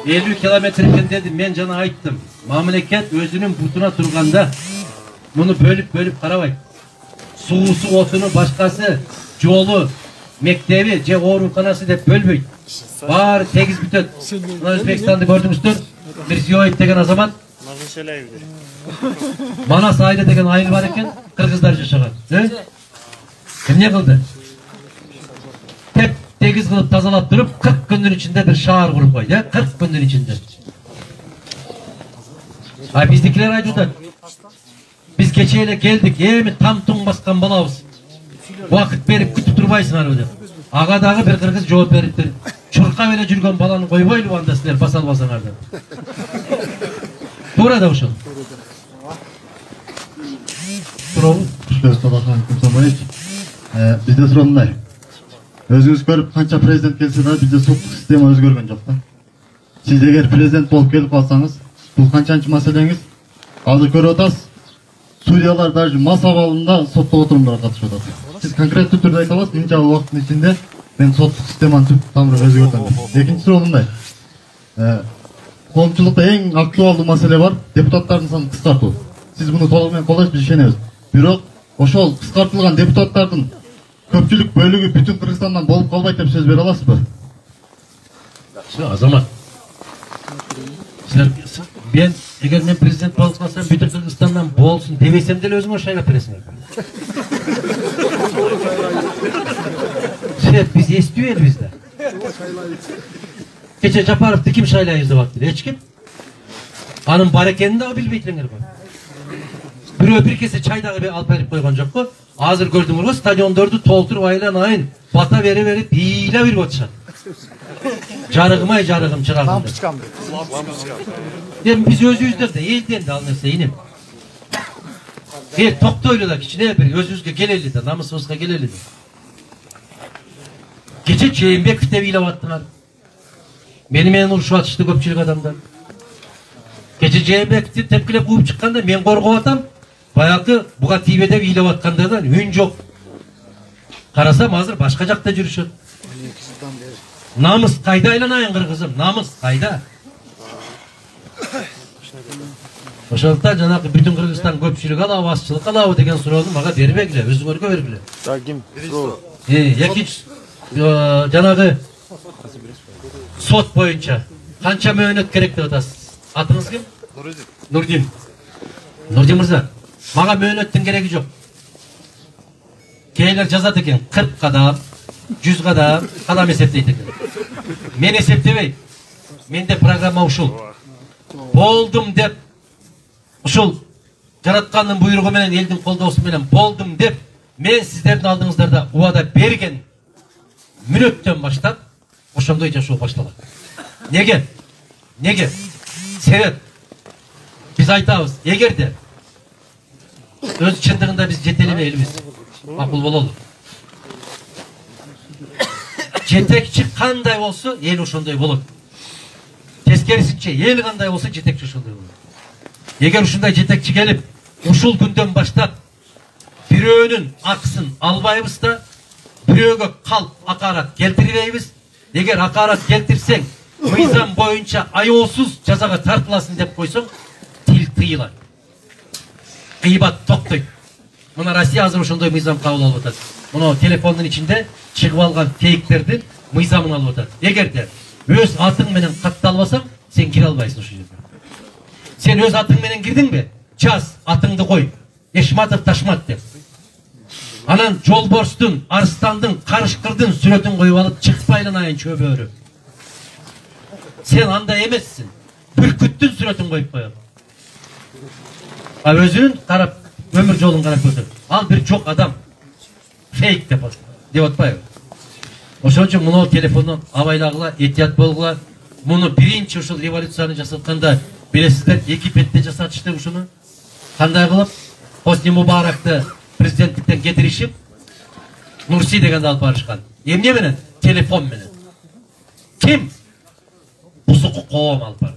50 километр экен дедим, мен жана айттым. Мамлекет өзүнүн бутуна турганда муну бөлүп карабайт. Суусу, отуну, башкасы, жолу, мектеби же ооруканасы деп бөлбөйт. Баары тегиз бүтөт. Мына Өзбекстанды көрдүңүздөр, Мирзиёев деген азамат. Манас айылы деген айыл бар экен, кыргыздар жашаган. Эмне кылды? Теп тегиз кылып тазалап туруп, 40 күндүн ичинде бир шаар куруп койду, 40 күндүн ичинде. А биздикилер айтып, биз кече эле келдик, эми там-туң баскан балабыз. Убакыт берип күтүп турбайсың аны деп. Ага дагы бир кыргыз жооп бериптир. Чуркап эле жүргөн баланы койбойлубу анда силер баса албасаңар деп. Туура да ошол. Сурообуз бизде суроо мындай. Өзүңүз көрүп канча президент келсе да бизде соттук система өзгөргөн жок да. Сиз эгер президент болуп келип калсаңыз, бул канчанчы маселеңиз? Азыр көрүп атасыз. Судьялар даже мас абалында соттоо отурумдарга катышып атат. Сиз конкреттүү түрдө айта аласыз, мынча убакыттын ичинде мен соттук системаны түп тамыры өзгөртөм деп. Экинчи суроо мындай. Коомчулукта эң актуалдуу маселе бар, депутаттардын санын кыскартуу. Сиз муну толук менен колдойсуз, биз ишенебиз. Бирок ошол кыскартылган депутаттардын көпчүлүк бөлүгү бүтүн Кыргызстандан болуп калбайт деп сөз бере аласызбы? Азамат. Мен эгер мен президент болуп калсам, бүтүн Кыргызстандан болсун дебесем деле өзүңөр шайлап бересиңер. Биз эстүү элбиз да. Кече Жапаровду ким шайлайбыз деп аттыр? Эч ким. Анын бар экенин дагы билбейт элеңер го. Бирөө бир кесе чай дагы алып берип койгон жок го. Азыр көрдүңөрбү, стадиондорду толтуруп айланайын, бата берип бийлеп берип атышат. Жарыгымай жарыгым чырагым. Эми биз өзүбүздөн да элден да ал нерсе инем. Токтойлу да кичине бир өзүбүзгө келели да, намысыбызга келели да. Кече Жээнбеков деп ыйлап аттыңар. Мени менен урушуп атышты көпчүлүк адамдар. Кече Жээнбековду тепкилеп кууп чыкканда мен коргоп атам. Баягы буга тийбе деп ыйлап аткандардан үн жок. Карасам азыр башка жакта жүрүшөт. Намыс кайда айланайын кыргызым? Намыс кайда? Ошондуктан жанагы бүтүн Кыргызстан көпчүлүгү алабы, азчылык алабы деген суроону мага бербегиле, өзүңөргө бергиле. Ким? Экинчи жанагы сот боюнча канча мөөнөт керек деп атасыз? Атыңыз ким? Нурдин. Нурдин мырза, мага мөөнөттүн кереги жок. Кейлер жазат экен, 40 кадам, 100 кадам эсептейт экен. Мен эсептебейм. Менде программа ушул. Болдум деп, ушул жараткандын буйругу менен, элдин колдоосу менен болдум деп, мен сиздердин алдыңыздарда убада берген мүнөттөн баштап ошондой жашоо башталат. Неге? Себеп биз айтабыз, эгерде өз чындыгында биз жете элебейбиз, макул бололу. Жетекчи кандай болсо, эл ошондой болот. Тескерисинче, эл кандай болсо, жетекчи ошондой болот. Эгер ушундай жетекчи келип, ушул күндөн баштап бирөөнүн акысын албайбыз да, бирөөгө калп акарат келтирбейбиз. Эгер акарат келтирсең, мыйзам боюнча аяосуз жазага тартыласың деп койсоң, тил тыйылат. Кыйбат токтойт. Мына Россия азыр ошондой мыйзам кабыл алып атат. Мына телефондун ичинде чыгып алган фейктердин мыйзамын алып атат. Эгерде өз атың менен катталбасаң, сен кире албайсың ошол жерге. Сен өз атың менен кирдиңби? Жаз, атыңды кой. Эшматов Ташмат деп. Анан Жолборстун, Арстандын, Карышкырдын сүрөтүн коюп алып, чыкпайланайын чөбөрү. Сен андай эмессиң. Бүркүттүн сүрөтүн коюп коём. Өзүнүн карап, өмүр жолун карап көрсөт. Ал бир жок адам. Фейк деп атпайбы? Ошон үчүн мына телефондон абайлагыла, этият болгула. Муну биринчи ушул революцияны жасатканда билесиздер, эки бетте жасатышты ушуну. Кандай кылып? Хосни Мубаракты президенттиктен кетиришип, Нурси дегенди алып барышкан. Эмне менен? Телефон менен. Ким? Бузуку коом алып барды.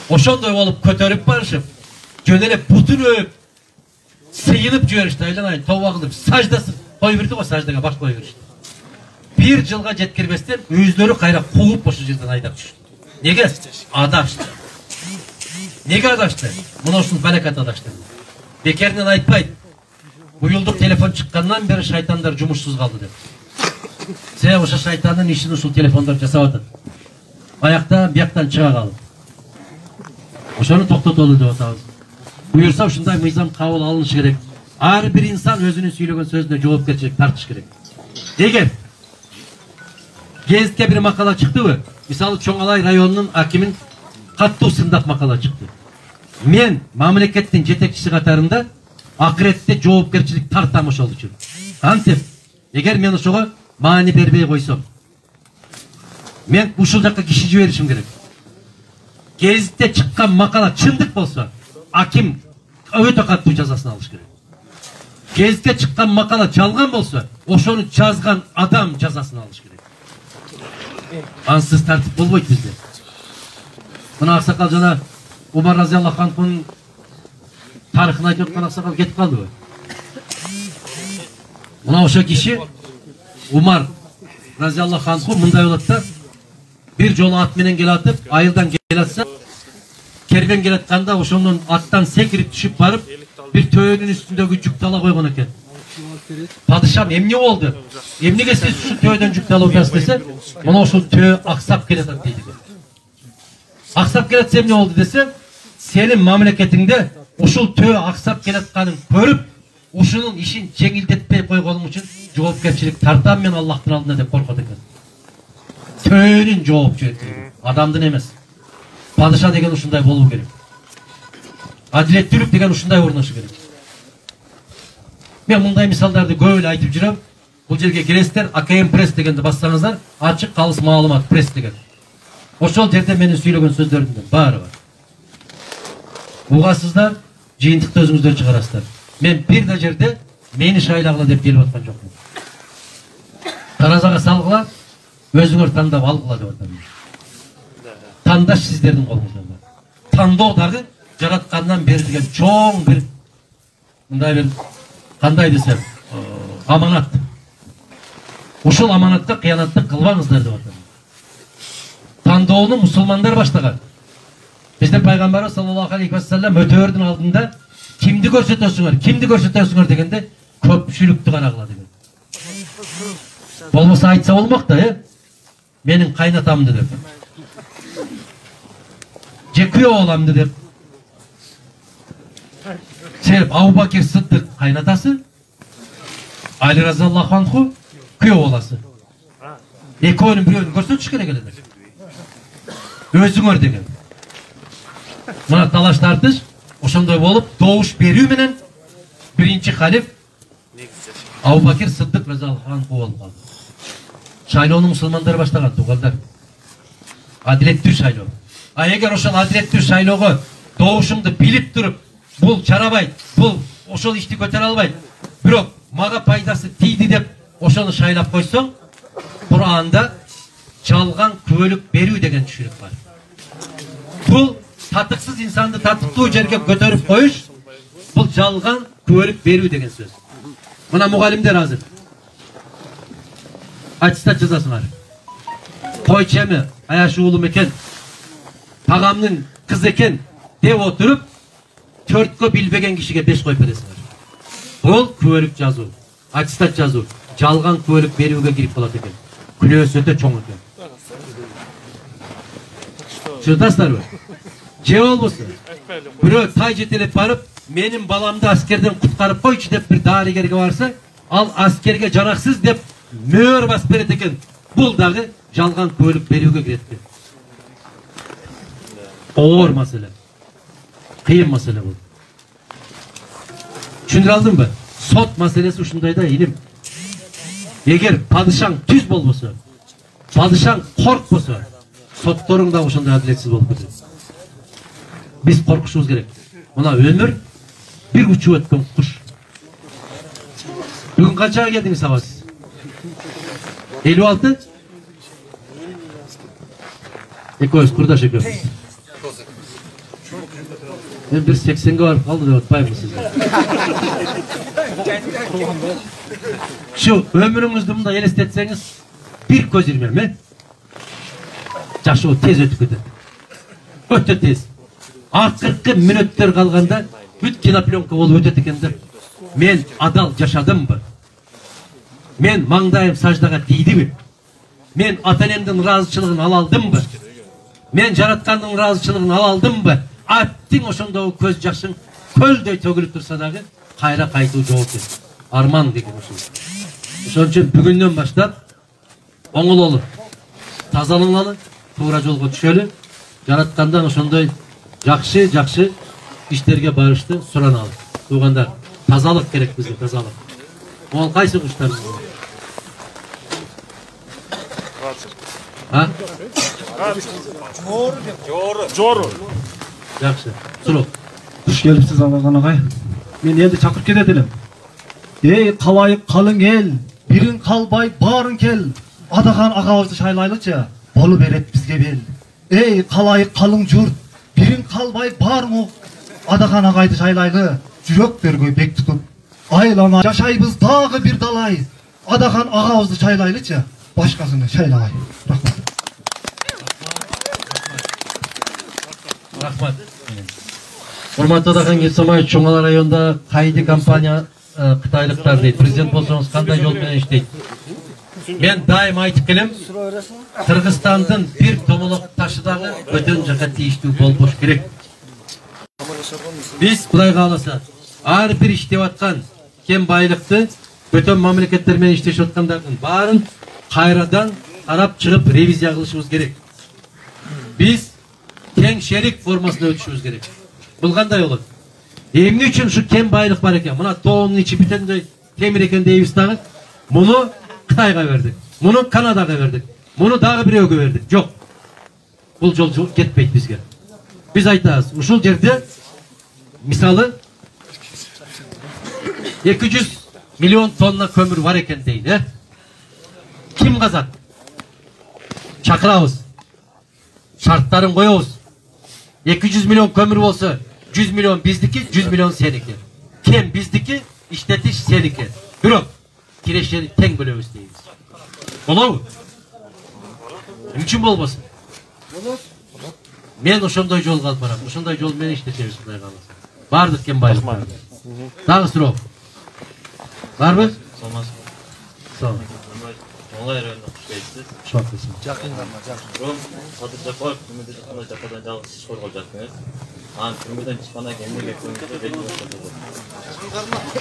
Ошондой болуп көтөрүп барышып, жөн эле бутун өп, сыйынып жиберишти, айланайын, тоба кылып, саждасы кой берди го, саждага баш кой беришти. Bir жылга жеткирбестен өздөрү кайра кууп ошол жерден айдап түштү. Неге? Адашты. Неге адашты? Мына ушул балекат адашты. Бекеринен айтпайт. Буюлдук телефон чыккандан бери шайтандар жумушсуз калды деп. Себеби ошо шайтандын ишин ушул телефондор жасап атат. Аяктан, бияктан чыга калып. Ошону токтотолу деп атабыз. Буюрса ушундай мыйзам кабыл алынышы керек. Ар бир инсан өзүнүн сүйлөгөн сөзүнө жоопкерчилик тартыш керек. Эгер Гезитке bir makala çıktı. Misal Çoğalay rayonunun hakimin kаттуу сындап makala çıktı. Men mamlekettin жетекчиси катарында акыретте жоопкерчилик тартам ошол үчүн. Антип, эгер мен ошого маани бербей койсом, мен ушул жакка киши жиберишим керек. Гезитте чыккан макала чындык болсо, аким өтө каттуу жазасын алыш керек. Гезитте чыккан макала жалган болсо, ошону жазган адам жазасын алыш керек. Ансыз тартип болбойт бизде. Мына аксакал жана Умар Разиаллаху анхунун тарыхын айтып аткан аксакал кетип калдыбы? Мына ошо киши Умар Разиаллаху анху мындай болот да, бир жолу ат менен келатып, айылдан келатса, кербен келатканда ошонун аттан секирип түшүп барып, бир төөнүн үстүндөгү жүктү ала койгон экен. Падышам эмне болду? Эмнеге сиз ушул төөдөн жүктү алып жатасыз десе, мына ушул төө аксап келатат дейт экен. Аксап келатса эмне болду десе, сенин мамлекетиңде ушул төө аксап келатканын көрүп, ушунун ишин жеңилдетпей койгонум үчүн жоопкерчилик тартам мен Аллахтын алдында деп коркот экен. Төөнүн жоопкерчилиги, адамдын эмес. Падыша деген ушундай болуу керек. Адилеттүүлүк деген ушундай орношу керек. Мен мындай мисалдарды көп эле айтып жүрөм. Бул жерге келесиздер, АКМ пресс дегенди бассаңыздар, ачык калыс маалымат пресс деген. Ошол жерде менин сүйлөгөн сөздөрүмдүн баары бар. Угасыздар, жыйынтыкты өзүңүздөр чыгарасыздар. Мен бир да жерде мени шайлагыла деп келип аткан жокмун. Таразага салгыла, өзүңөр тандап алгыла деп атам. Тандаш сиздердин колуңузда бар. Тандоо дагы жараткандан берилген чоң бир мындай бир кандай десем, аманат. Ушул аманатка кыянаттык кылбаңыздар деп атам. Тандоону мусулмандар баштаган. Bizde Peygamberimiz sallallahu aleyhi ve sellem ötörün aldığında kimdi görsetösüңөр degende köpçülüktü gana kıla деген. Bolmasa aytsa olmak da menin kaynatamdı dep. Ceküyo olamdı dep. Sebep Abu Bakir Sıddık kaynatası, Ali razıyallahu anhu kuyov olası. Eko'nun birini görsetösü керек эле. Özüңөр деген. Mına talaş tartış, oşondoy bolup doğuş berүү menен birinci halif Abu Bakir Sıddık razıyallahu anhu bolуп kaldı. Şaylooну musulmanдар баштаган туугандар. Адилеттүү шайлоо. А эгер ошол адилеттүү шайлоого doğuşumду билип туруп, бул чарабайт, бул ошол ишти көтөрө албайт, бирок мага пайдасы тийди деп ошону шайлап койсоң, Kur'an'da çalgan kübölük berүү деген түшүнүк бар. Бул татыксыз insanды татыктуу жерге көтөрүп коюш, бул жалган kübölük berүү деген сөз. Мына мугалимдер азыр. Аттестат жазасыңар. Койчу эми, аяшы уулум экен, тагамдын кыз экен деп отуруп, 4кө билбеген кишиге 5 коюп бересиңер. Бул kübölük жазуу, аттестат жазуу, жалган kübölük берүүгө кирип калат экен. Күнөөсү өтө чоң экен. Чыдасыздарбы? Же болбосо, бирөө тай жетелеп барып, менин баламды аскерден куткарып койчу деп бир дарыгерге барса, ал аскерге жараксыз деп мөөр басып берет экен. Бул дагы жалган kübölük берүүгө кирет экен. Оор маселе. Кыйын маселе бул. Түшүндүрө алдымбы? Сот маселеси ушундай да илим. Егер падышаң түз болбосо, падышаң коркпосо, сотторуң да ошондой адилетсиз болуп кетет. Биз коркушубуз керек. Мына өмүр бир учуп өткөн куш. Бүгүн канчага келдиңиз сабасыз? 56? Экөөбүз курдаш экөөбүз. Мен бир 80ге барып калды деп атпаймынбы сизге? Şu ömrünüzde bunda elestetseniz bir көз ирмем, жашоо tez ötüp кетет. Ötө tez. Акыркы мүнөттөр калганда бүт кинопленка болуп өтөт экен да. Мен адал жашадымбы? Мен маңдайым саждага тийдиби? Мен ата-энемдин ыраазычылыгын ала алдымбы? Мен жараткандын ыраазычылыгын ала алдымбы? Аттың ошондогу көз жашың көлдөй төгүлүп турса дагы кайра кайтуу жок экен. Арман деген ошол. Ошон үчүн бүгүндөн баштап оңололу, тазаланалы, туура жолго түшөлү, жараткандан ошондой жакшы иштерге барышты сураналы. Туугандар, тазалык керек бизге, тазалык. Ол кайсы куштар? Ha? Жору. Жакшы. Суроо. Туш келипсиз Аллаган агай. Мен элди чакырып кетет элем. Эй, калайык калың эл, бирин калбай баарын кел. Адаган агабызды шайлайлычы, болу берет бизге бел. Эй, калайык калың журт, бирин калбай баарын ук. Адаган агайды шайлайлы, жүрөктөргө бек тутуп. Айлана жашайбыз дагы бир далай. Адаган агабызды шайлайлычы, башкасыны шайлабай. Рахмат. Рахмат. Урматтуу Адахан Кесомаев, Чоңала районунда кайды компания кытайлыктар дейт. Президент болсоңуз кандай жол менен иштейт? Мен дайым айтып келем, Кыргызстандын бир томолок ташы дагы бөтөн жака тийиштүү болбош керек. Биз Кудай кааласа, ар бир иштеп аткан кен байлыкты бөтөн мамлекеттер менен иштешип аткандардын баарын кайрадан карап чыгып ревизия кылышыбыз керек. Биз тең шерик формасында өтүшүбүз керек. Бул кандай болот? Эмне үчүн ушу кен байлык бар экен? Мына тоонун ичи бүтөндөй темир экен дейбиз дагы. Муну Кытайга бердик. Муну Канадага бердик. Муну дагы бирөөгө бердик. Жок. Бул жол кетпейт бизге. Биз айтабыз, ушул жерде мисалы 200 миллион тонна көмүр бар экен дейт, Ким казат? Чакырабыз. Шарттарын коебуз. 200 миллион көмүр болсо, 100 миллион биздики, 100 миллион сеники. Кен биздики, иштетиш сеники. Бирок кирешени тең бөлөбүз дейбиз. Болобу? Эмне үчүн болбосун? мен ошондой жолго алып барам. Ошондой жол менен иштетебиз Кудай кааласа. Бардык кен байлыктар. Дагы суроо. Барбы? Sağ olun. Оңай районуна куш келипсиз. Çok teşekkür. Садыр Жапаров түрмөдө жатканда жападан жалгыз иш коргоп жаттыңыз. Анан түрмөдөн чыккандан кийин эмнеге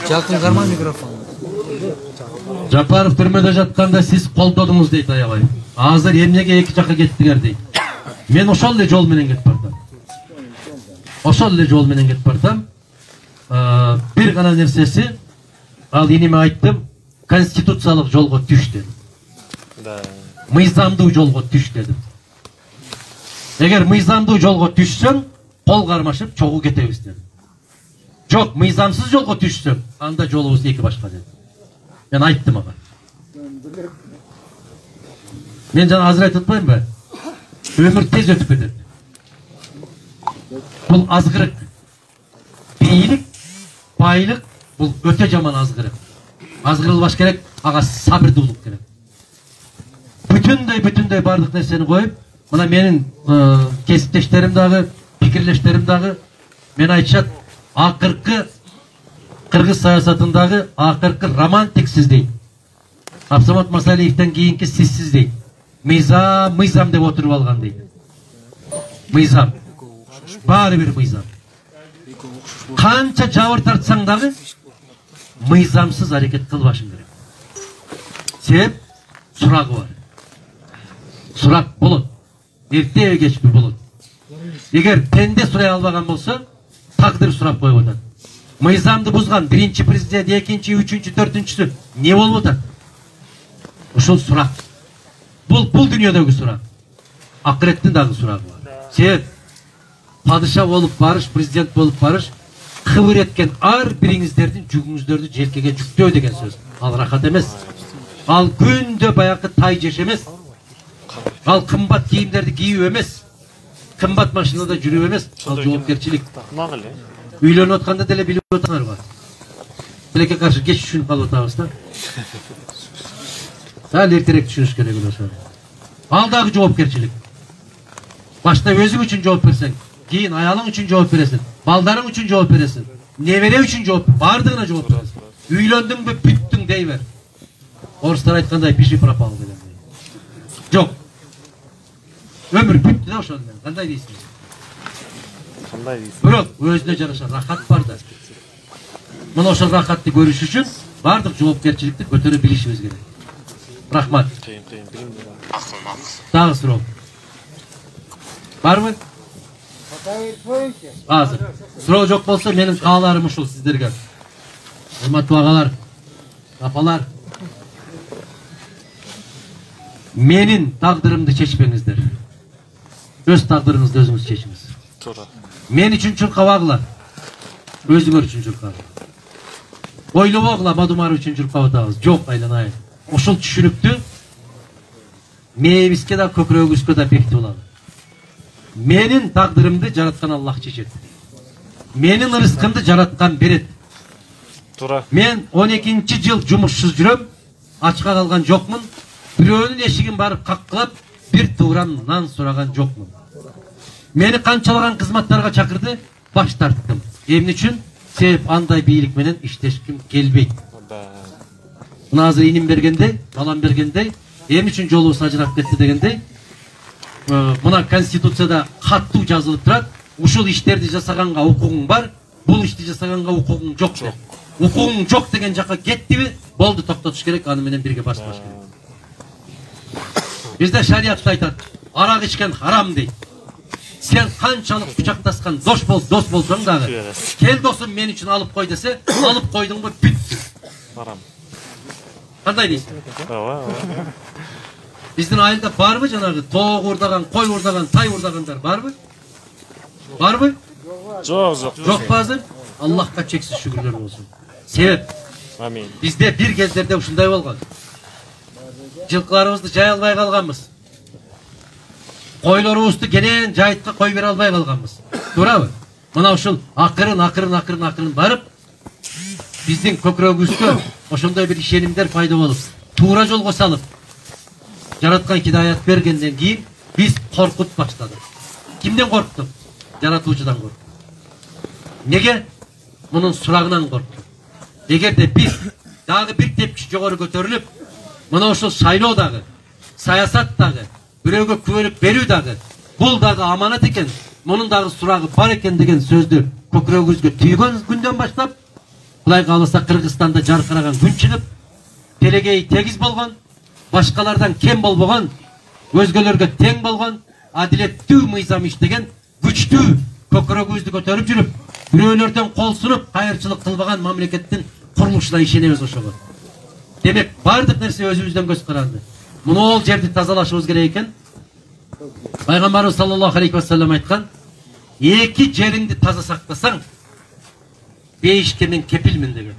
Жакын карман микрофон. Жапаров түрмөдө жатканда сиз колдодуңуз дейт аябай. Азыр эмнеге эки жакка кеттиңер дейт. Мен ошол эле жол менен кетип бардым. Ошол эле жол менен кетип бардым. Бир гана нерсеси, ал иниме айттым, конституциялык жолго түш дедим. Мыйзамдуу жолго түш дедим. Эгер мыйзамдуу жолго түшсөң, кол кармашып чогуу кетебиз дедим. Жок, мыйзамсыз жолго түшсөң, анда жолубуз эки башка дедим. Мен айттым ага. Мен жана азыр айтып атпаймынбы? Өмүр тез өтүп кетет. Бул азгырык. Бийлик, байлык бул өтө жаман азгырык. Азгырылбаш керек, ага сабырдуулук керек. Бүтүндөй бардык нерсени коюп, мына менин кесиптештерим дагы, пикирлештерим дагы мен айтышат, акыркы кыргыз саясатындагы акыркы романтик сиз дейт. Абсамат Масалиевден кийинки сиз дейт. Мыйзам деп отуруп алган дейт. Мыйзам. Баары бир мыйзам. Канча жабыр тартсаң дагы мыйзамсыз аракет кылбашың керек. Себеп сурагы бар. Сурак болот. Эртеби кечпи болот. Эгер пенде сурай албаган болсо, тагдыр сурап коюп атат. Мыйзамды бузган биринчи президент, экинчи, үчүнчү, төртүнчүсү не болуп атат? Ошол сурак. Бул дүйнөдөгү сурак. Акыреттин дагы сурагы бар. Себеп падыша болуп барыш, президент болуп барыш, кыбыр эткен ар бириңиздердин жүгүңүздөрдү желкеге жүктөө деген сөз. Ал рахат эмес. Ал күндө баягы тай жеш эмес. Ал кымбат кийимдерди кийүү эмес. Кымбат машинада жүрүү эмес. Ал жоопкерчилик. Үйлөнүп атканда деле билип атаңарбы? Тилекке каршы кеч түшүнүп калып атабыз да. Сал эртерээк түшүнүш керек ошо. Ал дагы жоопкерчилик. Башта өзүң үчүн жооп берсең, кийин аялың үчүн жооп бересиң, балдарың үчүн жооп бересиң, небере үчүн жооп, бардыгына жооп бересиң. Үйлөндүңбү, бүттүң дейбер. Орустар айткандай пиши пропал дегендей. Жок. Өмүр бүттү да ошондо. Кандай дейсиз? Кандай дейсиз? Бирок өзүнө жараша рахат бар да. Мына ошол рахатты көрүш үчүн бардык жоопкерчиликти көтөрө билишибиз керек. Рахмат. Дагы суроо. Барбы? Азыр. Суроо жок болсо менин кааларым ушул сиздерге. Урматтуу агалар, апалар. Менин тагдырымды чечпеңиздер. Өз тагдырыңызды өзүңүз чечиңиз. Туура. Мен үчүн чуркабагыла. Өзүңөр үчүн чуркагыла. Ойлобогула Мадумар үчүн чуркап атабыз. Жок, айланайын. Ошол түшүнүктү мээбизге да көкүрөгүбүзгө да бекитип алалы. Менин тагдырымды жараткан Аллах чечет. Менин рызкымды жараткан берет. Туура. Мен 12 жыл жумушсуз жүрөм, ачка калган жокмун. Бирөөнүн эшигин барып каккылап, бир тууран нан сураган жокмун. Мени канчалаган кызматтарга чакырды, баш тарттым. Эмне үчүн? Себеп андай бийлик менен иштешким келбейт. Мына азыр иним бергендей, балам бергендей, эмне үчүн жолубуз ажырап кетти дегендей, мына конституцияда каттуу жазылып турат. Ушул иштерди жасаганга укугуң бар, бул ишти жасаганга укугуң жок деп. Укугуң жок деген жакка кеттиби, болду, токтотуш керек, аны менен бирге баспаш керек. Бизде шариатта айтат, арак ичкен харам дейт. Сен канчалык кучактаскан дос болсоң дагы, кел досум мен үчүн алып кой десе, алып койдуңбу, бүттү. Харам. Кандай дейсиң? Ооба. Биздин айылда барбы жанагы тоог урдаган, кой урдаган, тай урдагандар барбы? Барбы? Жок. Жок азыр? Аллахка чексиз шүгүрлөр болсун. Себеп Амин. бизде бир кездерде ушундай болгон. Жылкыларыбызды жай албай калганбыз. Койлорубузду кенен жайытка кой бере албай калганбыз. Туурабы? Мына ушул акырын барып, биздин көкүрөгүбүзгө ошондой бир ишенимдер пайда болуп, туура жолго салып, жараткан кидаят бергенден кийин биз коркут баштадык. Kimden korktuk? Yaratuvcudan korktuk. Nege? Bunun surağından korktuk. Eğer de biz dağı bir tepki yukarı götürülüp buna şu sayloo dağı, sayasat dağı, biröge küvölük berүү dağı, bul dağı amanat eken, bunun dağı surağı var eken degen sözdü kökürögüzgө tüygen günden başlap, Құдай қаласа Қырғызстанда жарқыраған күн шығып, телегейі тегіз болған, başkalardan kem болған, өзгелерге тең болған, адилеттүү мыйзам иштеген, күчтүү көкірөгүздү көтөрүп жүрүп, бирөөлөрдөн кол сунуп, кайырчылык кылбаган мамлекеттин курулушуна ишенебиз ошого. Демек, бардык нерсе өзүбүздөн көз каранды. Муну ол жерди тазалашыбыз керек экен. Пайгамбарыбыз саллаллаху алейхи ва саллям айткан, эки жериңди таза сактасаң, бейишке мен кепилмин деген.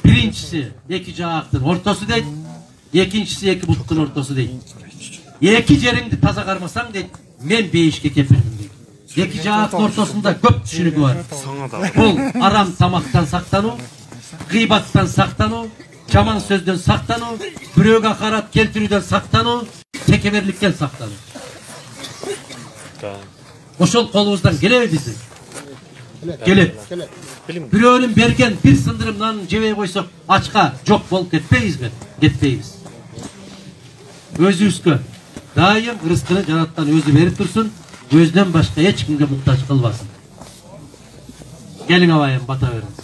Биринчиси эки жаактын ортосу дейт, экинчиси эки буттун ортосу дейт. Эки жериңди таза кармасаң дейт, мен бейишке кепилмин дейт. Эки жаактын ортосунда көп түшүнүгү бар. Бул арам тамактан сактануу, гыйбаттан сактануу, жаман сөздөн сактануу, бирөөгө акарат келтирүүдөн сактануу, текеберликтен сактануу. Ошол колубуздан келеби биздин? Келет. Бирөөнүн берген бир сындырым нанын жебей койсок, ачка жок болуп кетпейбизби? Кетпейбиз. Өзүбүзгө дайым рызкыны жараткан өзү берип турсун, өзүнөн башка эч кимге муктаж кылбасын. Келиң абайым, бата бериңиз.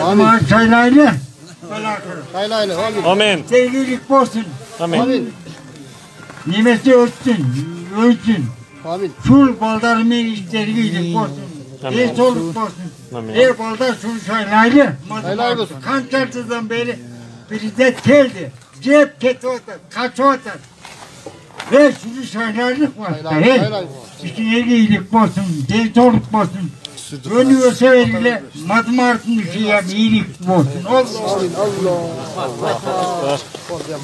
Aman çaylaylı. Amin. Sevgilik olsun. Amin. Nimesi ölsün. Ölsün. Amin. Şul baldarımı işlergilik olsun. El soluk olsun. El baldar şul çaylaylı. Çaylaylı olsun. Kançarsızdan beri prezident geldi. Cep keti otar. Kaç otar. Ve şunu çaylaylık var. Bütün iyilik olsun. El soluk olsun. Önüyor severiyle madım artını şiyem iyilik olsun.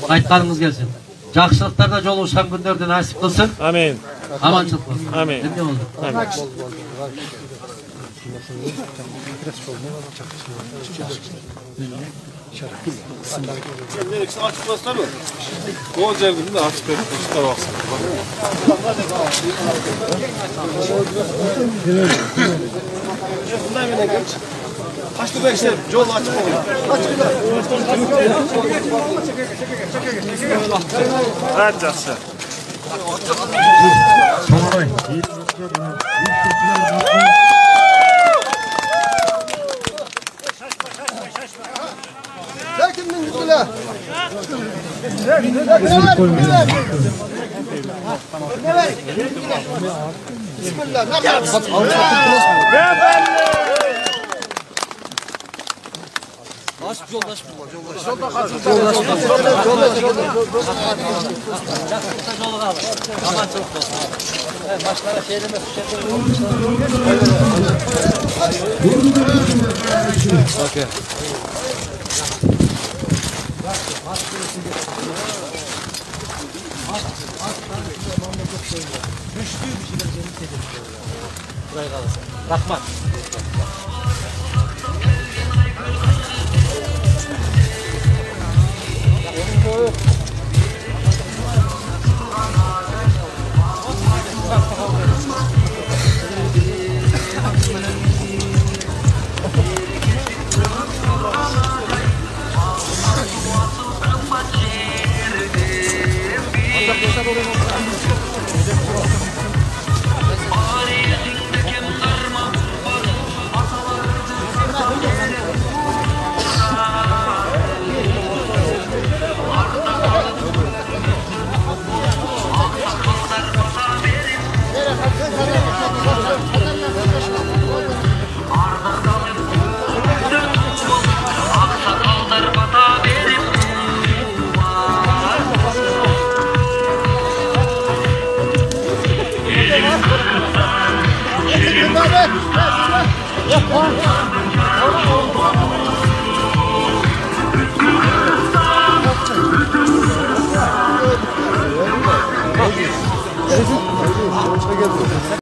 Aytkanыңыз келсин. Жакшылыктарда жолугушкан күндөрдү насип кылсын. Amin. Аманчылык болсун. Amin. Эмне болду? Neresi açık baslar mı? O cevabını da açık baslar baksın. Bundan bile geç. Açtı bekler. Yol açık oluyor. Evet, yaxşı. Sakin min bismillah. Rahmat.